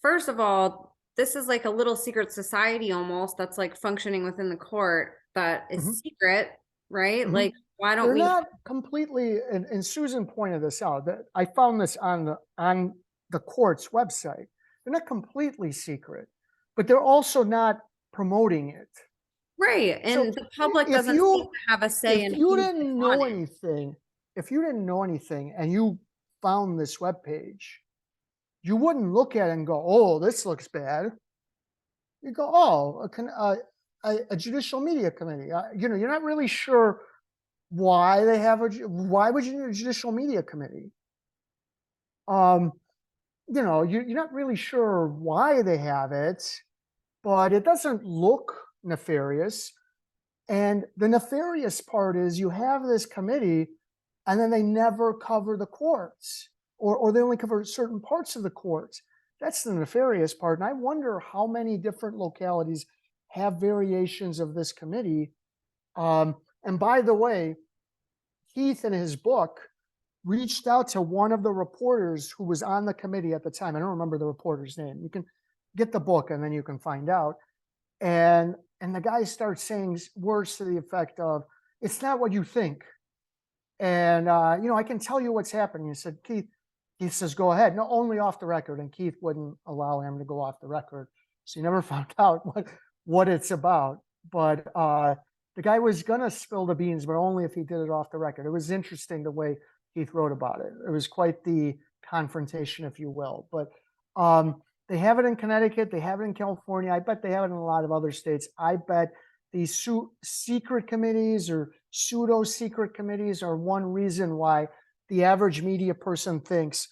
first of all, this is like a little secret society almost that's like functioning within the court that is secret, right? Like, why don't
They're
we?
not completely, and Susan pointed this out, that I found this on the court's website. They're not completely secret, but they're also not promoting it.
Right. And
So
the public
if
doesn't
you
seem to have a say in
if you
who's
didn't
on
know
it.
anything, if you didn't know anything and you found this webpage, you wouldn't look at it and go, "Oh, this looks bad." You go, "Oh, a judicial media committee." You know, you're not really sure why they have why would you need a judicial media committee? You know, you're not really sure why they have it, but it doesn't look nefarious. And the nefarious part is you have this committee and then they never cover the courts, or they only cover certain parts of the courts. That's the nefarious part. And I wonder how many different localities have variations of this committee. And by the way, Keith in his book reached out to one of the reporters who was on the committee at the time. I don't remember the reporter's name. You can get the book and then you can find out. And the guy starts saying words to the effect of, "It's not what you think." And you know, "I can tell you what's happening." He said, Keith says, "Go ahead." No, only off the record. And Keith wouldn't allow him to go off the record. So you never found out what it's about. But the guy was gonna spill the beans, but only if he did it off the record. It was interesting the way Keith wrote about it. It was quite the confrontation, if you will. But they have it in Connecticut. They have it in California. I bet they have it in a lot of other states. I bet these secret committees or pseudo-secret committees are one reason why the average media person thinks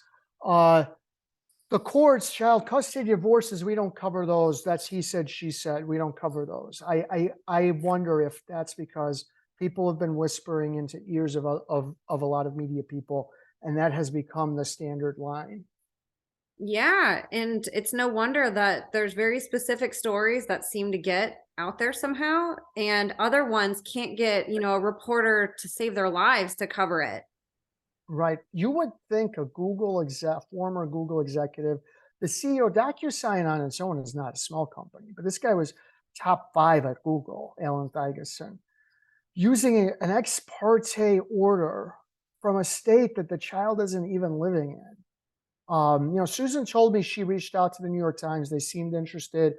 the courts, child custody divorces, we don't cover those. That's he said, she said. We don't cover those. I wonder if that's because people have been whispering into ears of a lot of media people, and that has become the standard line.
Yeah, and it's no wonder that there's very specific stories that seem to get out there somehow, and other ones can't get, you know, a reporter to save their lives to cover it.
Right. You would think a former Google executive, the CEO, DocuSign on its own is not a small company, but this guy was top 5 at Google, Alan Thygesen, using an ex parte order from a state that the child isn't even living in. You know, Susan told me she reached out to the New York Times. They seemed interested.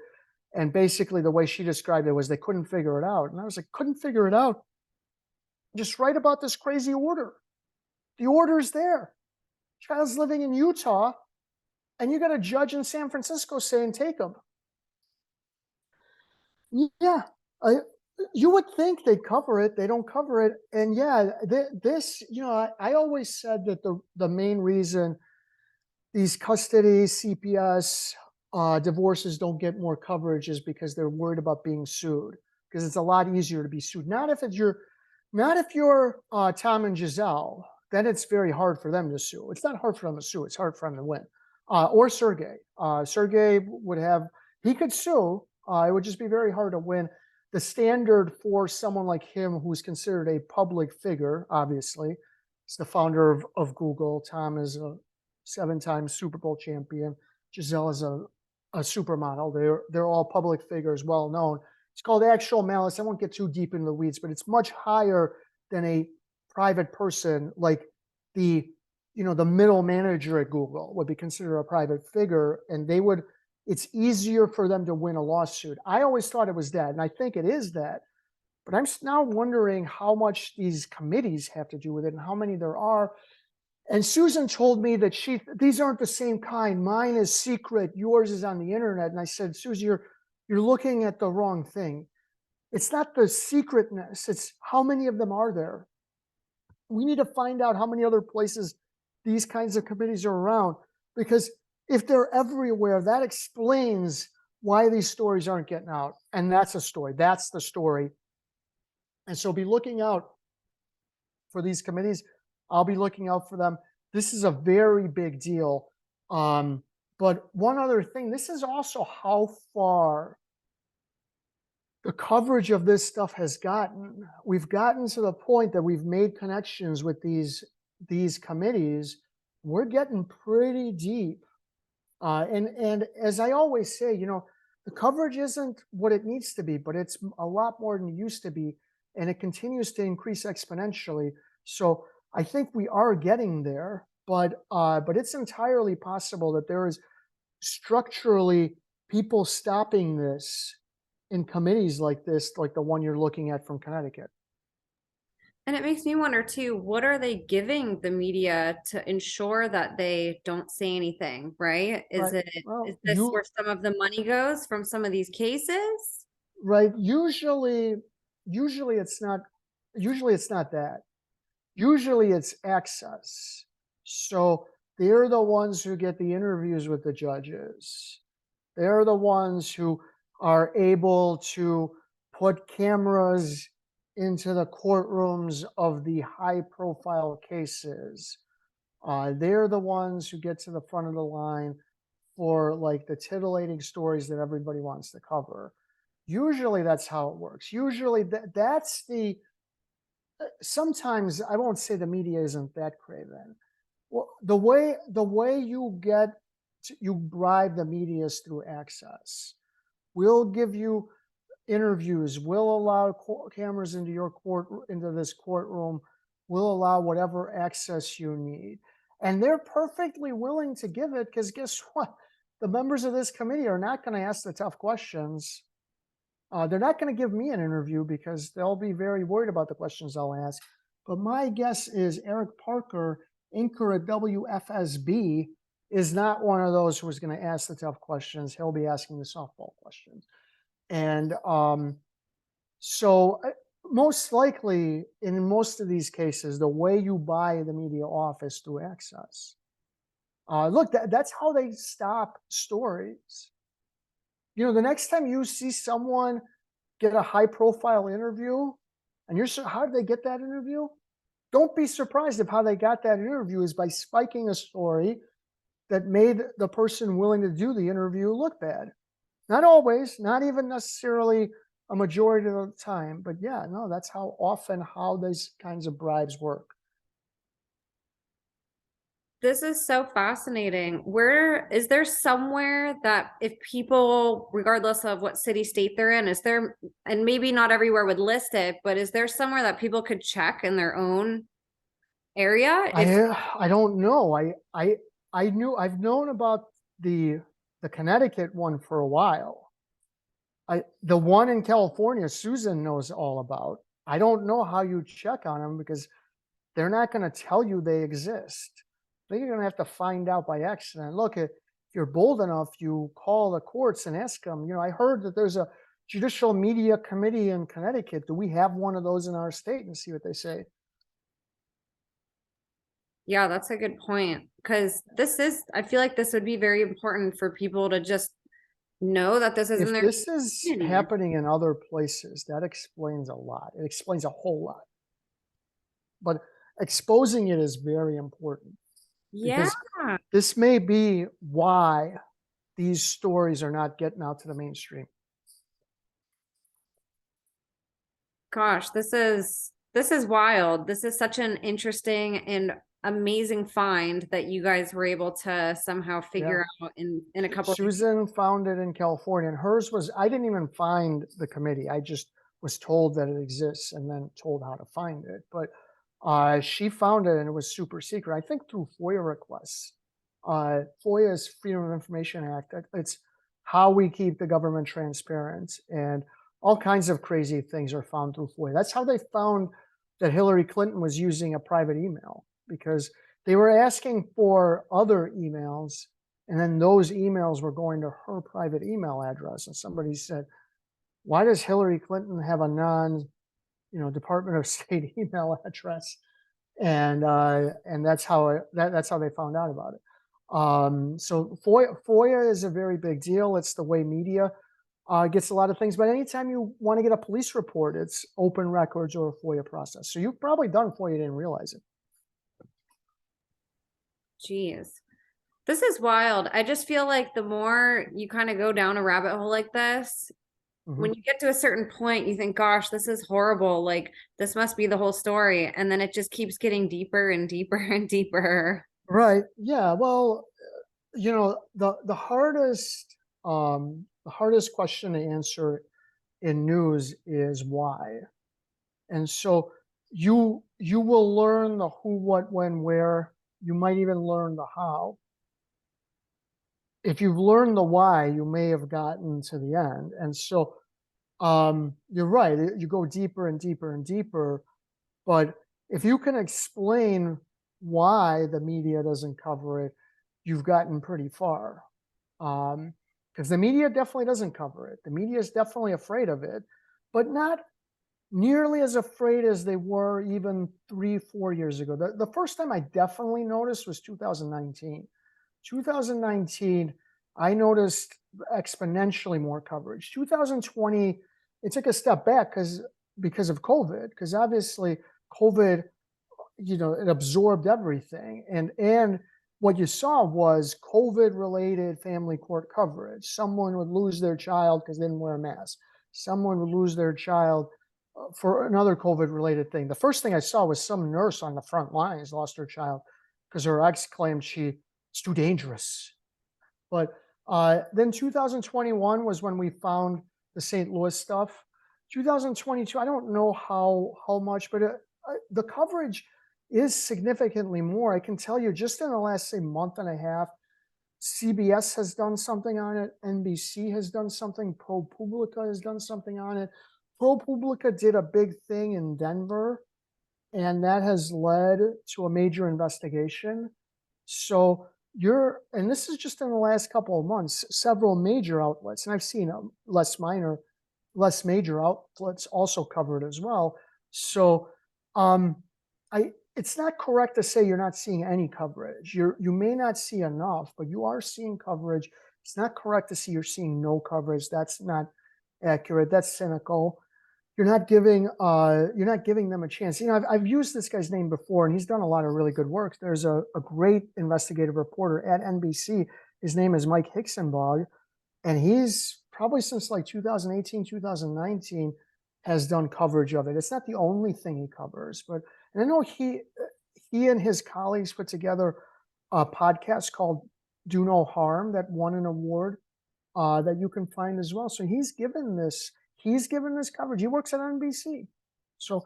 And basically the way she described it was they couldn't figure it out. And I was like, couldn't figure it out? Just write about this crazy order. The order is there. Child's living in Utah, and you got a judge in San Francisco saying, take them. Yeah, you would think they'd cover it. They don't cover it. And yeah, this, you know, I always said that the main reason these custody, CPS, divorces don't get more coverage is because they're worried about being sued. Because it's a lot easier to be sued. Not if you're Tom and Giselle, then it's very hard for them to sue. It's not hard for them to sue. It's hard for them to win. Or Sergey. Sergey he could sue. It would just be very hard to win. The standard for someone like him, who's considered a public figure, obviously, is the founder of Google. Tom is a 7-time Super Bowl champion. Giselle is a supermodel. They're all public figures, well known. It's called actual malice. I won't get too deep into the weeds, but it's much higher than a private person. Like the middle manager at Google would be considered a private figure, and it's easier for them to win a lawsuit. I always thought it was that, and I think it is that. But I'm now wondering how much these committees have to do with it and how many there are. And Susan told me that these aren't the same kind. Mine is secret. Yours is on the internet. And I said, Susie, you're looking at the wrong thing. It's not the secretness. It's how many of them are there. We need to find out how many other places these kinds of committees are around, because if they're everywhere, that explains why these stories aren't getting out. And that's a story. That's the story. And so be looking out for these committees. I'll be looking out for them. This is a very big deal. But one other thing, this is also how far the coverage of this stuff has gotten. We've gotten to the point that we've made connections with these committees. We're getting pretty deep. And as I always say, the coverage isn't what it needs to be, but it's a lot more than it used to be, and it continues to increase exponentially. So I think we are getting there, but it's entirely possible that there is structurally people stopping this in committees like this, like the one you're looking at from Connecticut.
And it makes me wonder too, what are they giving the media to ensure that they don't say anything, right?
Right.
Is
Well,
this where some of the money goes from some of these cases?
right. Usually it's not. Usually it's not that. Usually it's access. So they're the ones who get the interviews with the judges. They're the ones who are able to put cameras into the courtrooms of the high profile cases. They're the ones who get to the front of the line for like the titillating stories that everybody wants to cover. Usually that's how it works. Usually that's the, sometimes I won't say the media isn't that craven. Well, the way you bribe the media is through access. We'll give you interviews. We'll allow cameras into this courtroom. We'll allow whatever access you need, and they're perfectly willing to give it, because guess what? The members of this committee are not going to ask the tough questions. They're not going to give me an interview because they'll be very worried about the questions I'll ask. But my guess is Eric Parker, anchor at WFSB, is not one of those who's going to ask the tough questions. He'll be asking the softball questions. And so most likely in most of these cases, the way you buy the media off is through access. Look, that's how they stop stories. The next time you see someone get a high profile interview and how did they get that interview? Don't be surprised if how they got that interview is by spiking a story that made the person willing to do the interview look bad. Not always, not even necessarily a majority of the time, but yeah, no, that's how these kinds of bribes work.
This is so fascinating. Where is there somewhere that if people, regardless of what city, state they're in, is there, and maybe not everywhere would list it, but is there somewhere that people could check in their own area?
I don't know. I've known about the Connecticut one for a while. The one in California, Susan knows all about. I don't know how you check on them because they're not going to tell you they exist. Then you're going to have to find out by accident. Look, if you're bold enough, you call the courts and ask them. I heard that there's a judicial media committee in Connecticut. Do we have one of those in our state? And see what they say.
Yeah, that's a good point. Because I feel like this would be very important for people to just know that this is in
If
their
this is
community.
happening in other places, that explains a lot. It explains a whole lot. But exposing it is very important.
Yeah.
Because this may be why these stories are not getting out to the mainstream.
Gosh, this is wild. This is such an interesting and amazing find that you guys were able to somehow figure out in a couple of
Susan found it in California, and hers was, I didn't even find the committee. I just was told that it exists and then told how to find it. But she found it and it was super secret. I think through FOIA requests. FOIA is Freedom of Information Act. It's how we keep the government transparent. And All kinds of crazy things are found through FOIA. That's how they found that Hillary Clinton was using a private email, because they were asking for other emails, and then those emails were going to her private email address. And somebody said, why does Hillary Clinton have a Department of State email address? And that's how that's how they found out about it. So FOIA is a very big deal. It's the way media gets a lot of things. But anytime you want to get a police report, it's open records or a FOIA process. So you've probably done FOIA, you didn't realize it.
Jeez. This is wild. I just feel like the more you kind of go down a rabbit hole like this, when you get to a certain point, you think, gosh, this is horrible. Like, this must be the whole story. And then it just keeps getting deeper and deeper and deeper.
Right. Yeah. Well, the hardest question to answer in news is why. And so you will learn the who, what, when, where. You might even learn the how. If you've learned the why, you may have gotten to the end. And so you're right. You go deeper and deeper and deeper. But if you can explain why the media doesn't cover it, you've gotten pretty far. Because the media definitely doesn't cover it. The media is definitely afraid of it, but not nearly as afraid as they were even 3-4 years ago. The first time I definitely noticed was 2019. 2019, I noticed exponentially more coverage. 2020, it took a step back because of COVID, because obviously COVID, it absorbed everything. And what you saw was COVID-related family court coverage. Someone would lose their child because they didn't wear a mask. Someone would lose their child for another COVID-related thing. The first thing I saw was some nurse on the front lines lost her child because her ex claimed it's too dangerous. But then 2021 was when we found the St. Louis stuff. 2022, I don't know how much, but the coverage is significantly more. I can tell you just in the last, say, month and a half, CBS has done something on it. NBC has done something. ProPublica has done something on it. ProPublica did a big thing in Denver, and that has led to a major investigation. So and this is just in the last couple of months, several major outlets, and I've seen less major outlets also cover it as well. So it's not correct to say you're not seeing any coverage. You may not see enough, but you are seeing coverage. It's not correct to say you're seeing no coverage. That's not accurate. That's cynical. You're not giving them a chance. I've used this guy's name before, and he's done a lot of really good work. There's a great investigative reporter at NBC. His name is Mike Hixenbaugh, and he's probably since like 2018, 2019 has done coverage of it. It's not the only thing he covers, but and I know he and his colleagues put together a podcast called Do No Harm that won an award that you can find as well. So he's given this coverage. He works at NBC. So,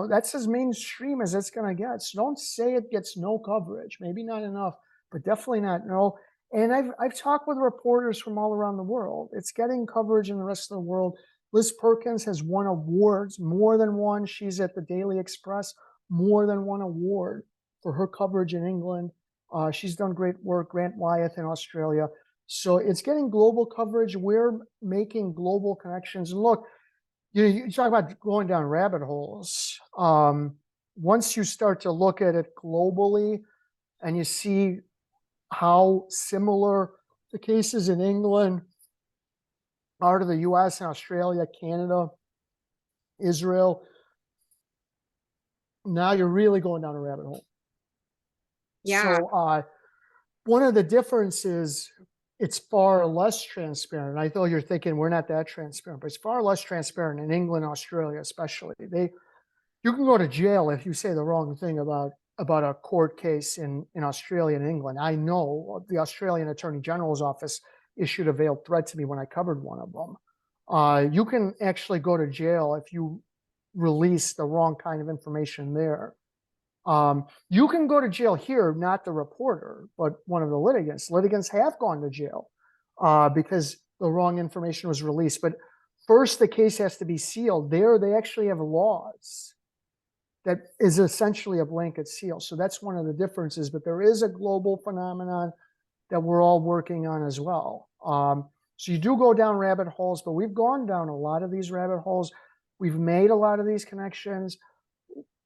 that's as mainstream as it's going to get. So don't say it gets no coverage. Maybe not enough, but definitely not no. And I've talked with reporters from all around the world. It's getting coverage in the rest of the world. Liz Perkins has won awards, more than one. She's at the Daily Express, more than one award for her coverage in England. She's done great work. Grant Wyeth in Australia. So it's getting global coverage. We're making global connections. And look, you talk about going down rabbit holes. Once you start to look at it globally and you see how similar the cases in England are to the US and Australia, Canada, Israel, now you're really going down a rabbit hole.
Yeah.
So one of the differences, it's far less transparent. I know you're thinking we're not that transparent, but it's far less transparent in England, Australia, especially. You can go to jail if you say the wrong thing about a court case in Australia and England. I know the Australian Attorney General's office issued a veiled threat to me when I covered one of them. You can actually go to jail if you release the wrong kind of information there. You can go to jail here, not the reporter, but one of the litigants. Litigants have gone to jail because the wrong information was released. But first the case has to be sealed. There, they actually have laws that is essentially a blanket seal. So that's one of the differences, but there is a global phenomenon that we're all working on as well. So you do go down rabbit holes, but we've gone down a lot of these rabbit holes. We've made a lot of these connections.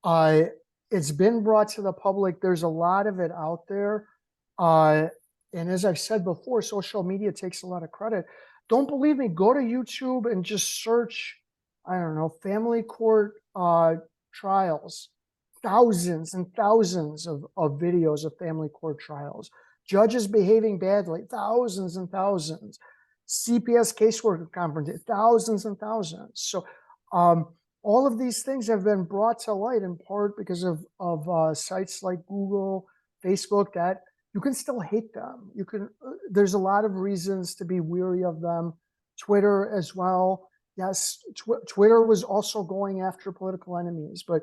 It's been brought to the public. There's a lot of it out there. And as I've said before, social media takes a lot of credit. Don't believe me, go to YouTube and just search, I don't know, family court trials. Thousands and thousands of videos of family court trials. Judges behaving badly, thousands and thousands. CPS caseworker conference, thousands and thousands. So all of these things have been brought to light in part because of sites like Google, Facebook, that you can still hate them. You can. There's a lot of reasons to be weary of them. Twitter as well. Yes, Twitter was also going after political enemies, but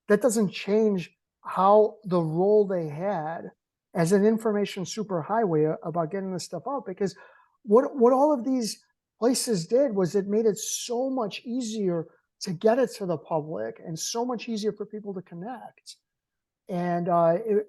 that doesn't change how the role they had as an information superhighway about getting this stuff out. Because what all of these places did was it made it so much easier to get it to the public and so much easier for people to connect. And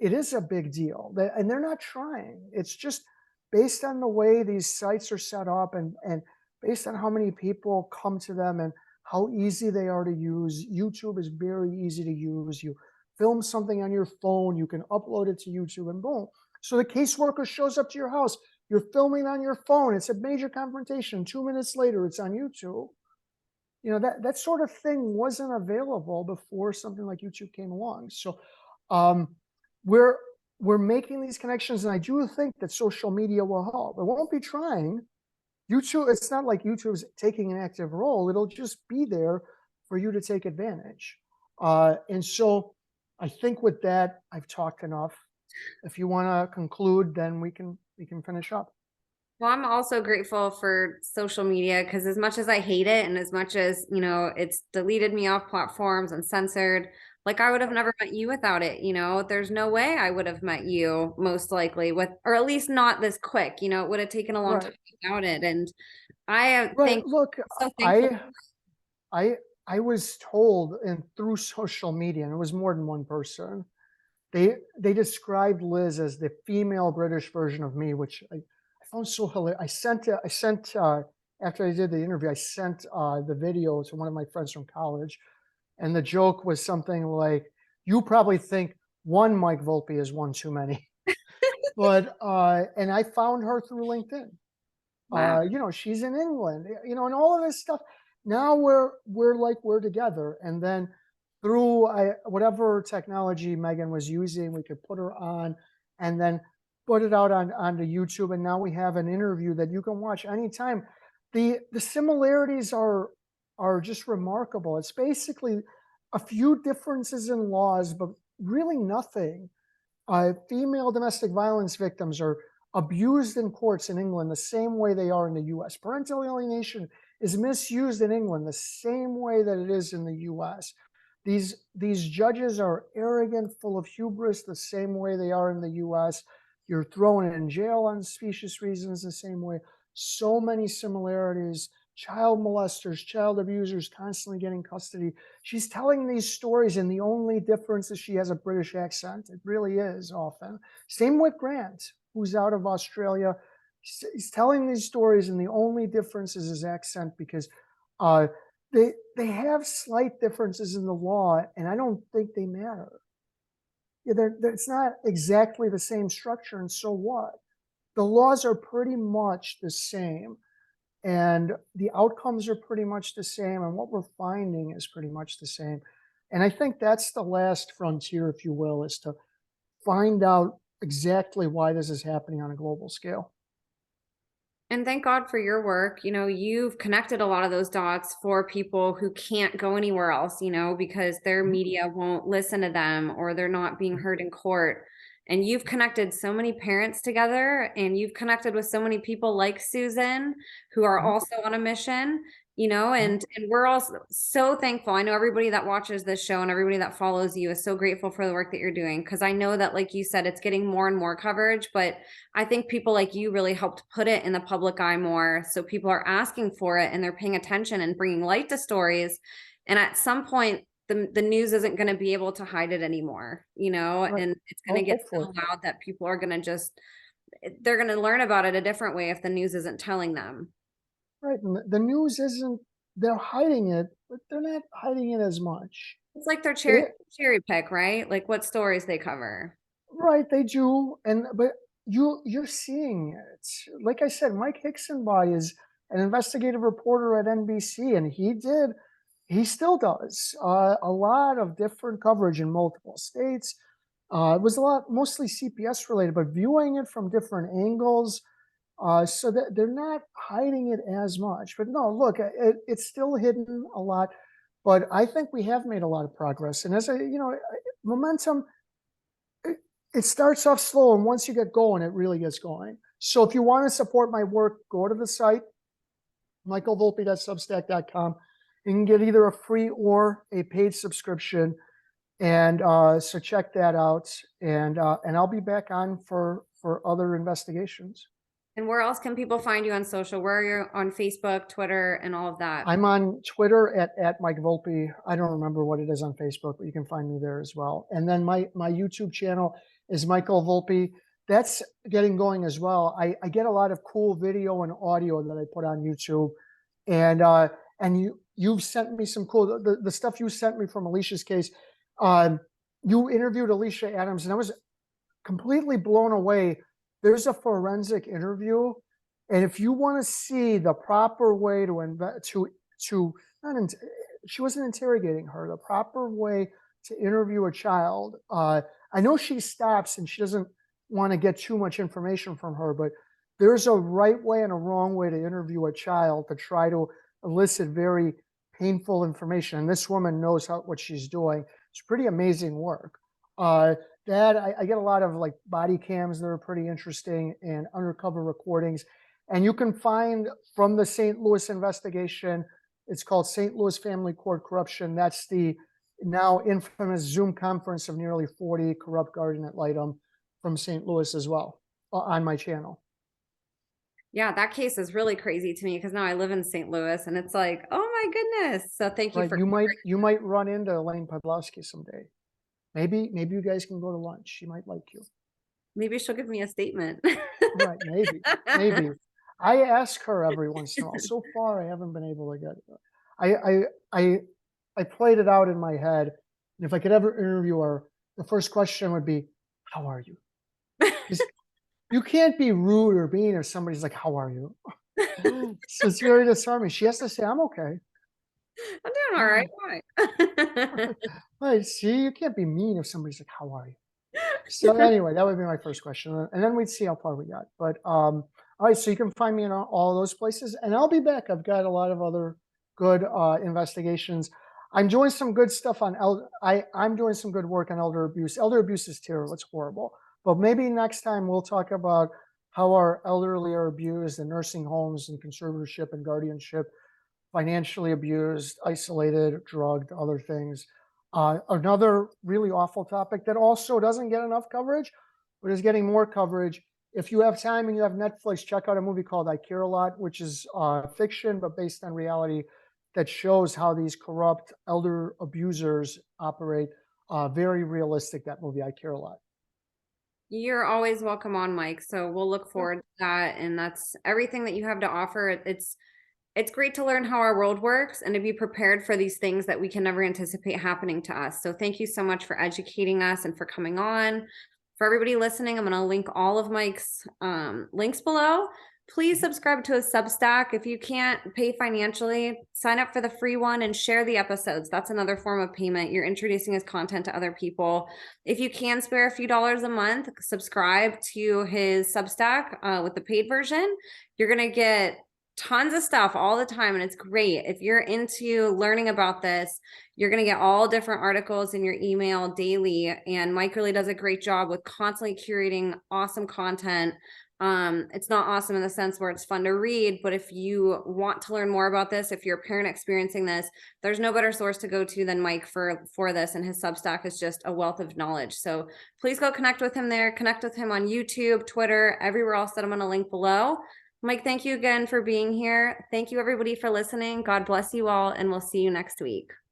it is a big deal. And they're not trying. It's just based on the way these sites are set up and based on how many people come to them and how easy they are to use. YouTube is very easy to use. You film something on your phone, you can upload it to YouTube, and boom. So the caseworker shows up to your house. You're filming on your phone. It's a major confrontation. 2 minutes later, it's on YouTube. You know, that sort of thing wasn't available before something like YouTube came along. So we're making these connections, and I do think that social media will help. It won't be trying. YouTube, it's not like YouTube's taking an active role. It'll just be there for you to take advantage. And so I think with that, I've talked enough. If you want to conclude, then we can finish up.
Well, I'm also grateful for social media because as much as I hate it and as much as, you know, it's deleted me off platforms and censored, like I would have never met you without it. You know, there's no way I would have met you most likely with, or at least not this quick, you know, it would have taken a long time without it. And I think
Look,
so thankful.
I was told, and through social media, and it was more than one person, they described Liz as the female British version of me, which I found so hilarious. I sent after I did the interview, I sent the video to one of my friends from college, and the joke was something like, "You probably think one Mike Volpe is one too many," but and I found her through LinkedIn.
Wow.
You know, she's in England. You know, and all of this stuff. Now we're together, and then through whatever technology Megan was using, we could put her on, and then put it out onto YouTube, and now we have an interview that you can watch anytime. The similarities are just remarkable. It's basically a few differences in laws, but really nothing. Female domestic violence victims are abused in courts in England the same way they are in the US. Parental alienation is misused in England the same way that it is in the US. These judges are arrogant, full of hubris the same way they are in the US. You're thrown in jail on specious reasons the same way. So many similarities. Child molesters, child abusers constantly getting custody. She's telling these stories, and the only difference is she has a British accent. It really is often. Same with Grant, who's out of Australia. He's telling these stories, and the only difference is his accent, because they have slight differences in the law, and I don't think they matter. Yeah, it's not exactly the same structure, and so what? The laws are pretty much the same, and the outcomes are pretty much the same, and what we're finding is pretty much the same. And I think that's the last frontier, if you will, is to find out exactly why this is happening on a global scale.
And thank God for your work. You know, you've connected a lot of those dots for people who can't go anywhere else, you know, because their media won't listen to them or they're not being heard in court. And you've connected so many parents together, and you've connected with so many people like Susan who are also on a mission. you know, and we're all so thankful. I know everybody that watches this show and everybody that follows you is so grateful for the work that you're doing, because I know that, like you said, it's getting more and more coverage, but I think people like you really helped put it in the public eye more, so people are asking for it and they're paying attention and bringing light to stories. And at some point, the news isn't going to be able to hide it anymore, you know,
Right.
and it's going
Oh,
to get so
hopefully.
loud that people are going to just, they're going to learn about it a different way if the news isn't telling them.
Right. And the news isn't, they're hiding it, but they're not hiding it as much.
It's like their
It,
cherry pick, right? Like what stories they cover.
right, they do. And but you're seeing it. Like I said, Mike Hicksonby is an investigative reporter at NBC, and he still does a lot of different coverage in multiple states. It was a lot mostly CPS related, but viewing it from different angles, so that they're not hiding it as much. But no, look, it's still hidden a lot. But I think we have made a lot of progress. And as a, momentum, it starts off slow, and once you get going, it really gets going. So if you want to support my work, go to the site, michaelvolpe.substack.com. You can get either a free or a paid subscription. And so check that out. And I'll be back on for other investigations.
And where else can people find you on social? Where are you on Facebook, Twitter, and all of that?
I'm on Twitter at Mike Volpe. I don't remember what it is on Facebook, but you can find me there as well. And then my YouTube channel is Michael Volpe. That's getting going as well. I get a lot of cool video and audio that I put on YouTube. And you've sent me some cool the stuff you sent me from Alicia's case. You interviewed Alicia Adams, and I was completely blown away. There's a forensic interview, and if you want to see the proper way to not in, she wasn't interrogating her, the proper way to interview a child. I know she stops and she doesn't want to get too much information from her, but there's a right way and a wrong way to interview a child to try to elicit very painful information. And this woman knows what she's doing. It's pretty amazing work. That I get a lot of like body cams that are pretty interesting and undercover recordings. And you can find from the St. Louis investigation, it's called St. Louis Family Court Corruption. That's the now infamous Zoom conference of nearly 40 corrupt guardian ad litem from St. Louis as well on my channel.
Yeah, that case is really crazy to me because now I live in St. Louis and it's like, oh my goodness. So thank you
Right.
for
You might run into Elaine Podlowski someday. Maybe you guys can go to lunch. She might like you.
maybe she'll give me a statement.
Right. Maybe. I ask her every once in a while. So far, I haven't been able to get it. I played it out in my head. And if I could ever interview her, the first question would be, "How are you?" Because you can't be rude or mean if somebody's like, "How are you?" So it's very disarming. She has to say, "I'm okay."
I'm doing all right. Why?
Right. See, you can't be mean if somebody's like, "How are you?" So anyway, that would be my first question, and then we'd see how far we got. But all right, so you can find me in all those places, and I'll be back. I've got a lot of other good investigations. I'm doing some good stuff on I'm doing some good work on elder abuse. Elder abuse is terrible. It's horrible. But maybe next time we'll talk about how our elderly are abused in nursing homes and conservatorship and guardianship, financially abused, isolated, drugged, other things. Another really awful topic that also doesn't get enough coverage, but is getting more coverage. If you have time and you have Netflix, check out a movie called I Care a Lot, which is fiction, but based on reality, that shows how these corrupt elder abusers operate. Very realistic, that movie, I Care a Lot.
You're always welcome on, Mike. So we'll look forward to that. And that's everything that you have to offer. It's great to learn how our world works and to be prepared for these things that we can never anticipate happening to us. So thank you so much for educating us and for coming on. For everybody listening, I'm going to link all of Mike's links below. Please subscribe to his Substack. If you can't pay financially, sign up for the free one and share the episodes. That's another form of payment. You're introducing his content to other people. If you can spare a few dollars a month, subscribe to his Substack with the paid version. You're going to get tons of stuff all the time, and it's great. If you're into learning about this, you're going to get all different articles in your email daily, and Mike really does a great job with constantly curating awesome content. It's not awesome in the sense where it's fun to read, but if you want to learn more about this, if you're a parent experiencing this, there's no better source to go to than Mike for this, and his Substack is just a wealth of knowledge. So please go connect with him there, connect with him on YouTube, Twitter, everywhere else that I'm going to link below. Mike, thank you again for being here. Thank you everybody for listening. God bless you all, and we'll see you next week.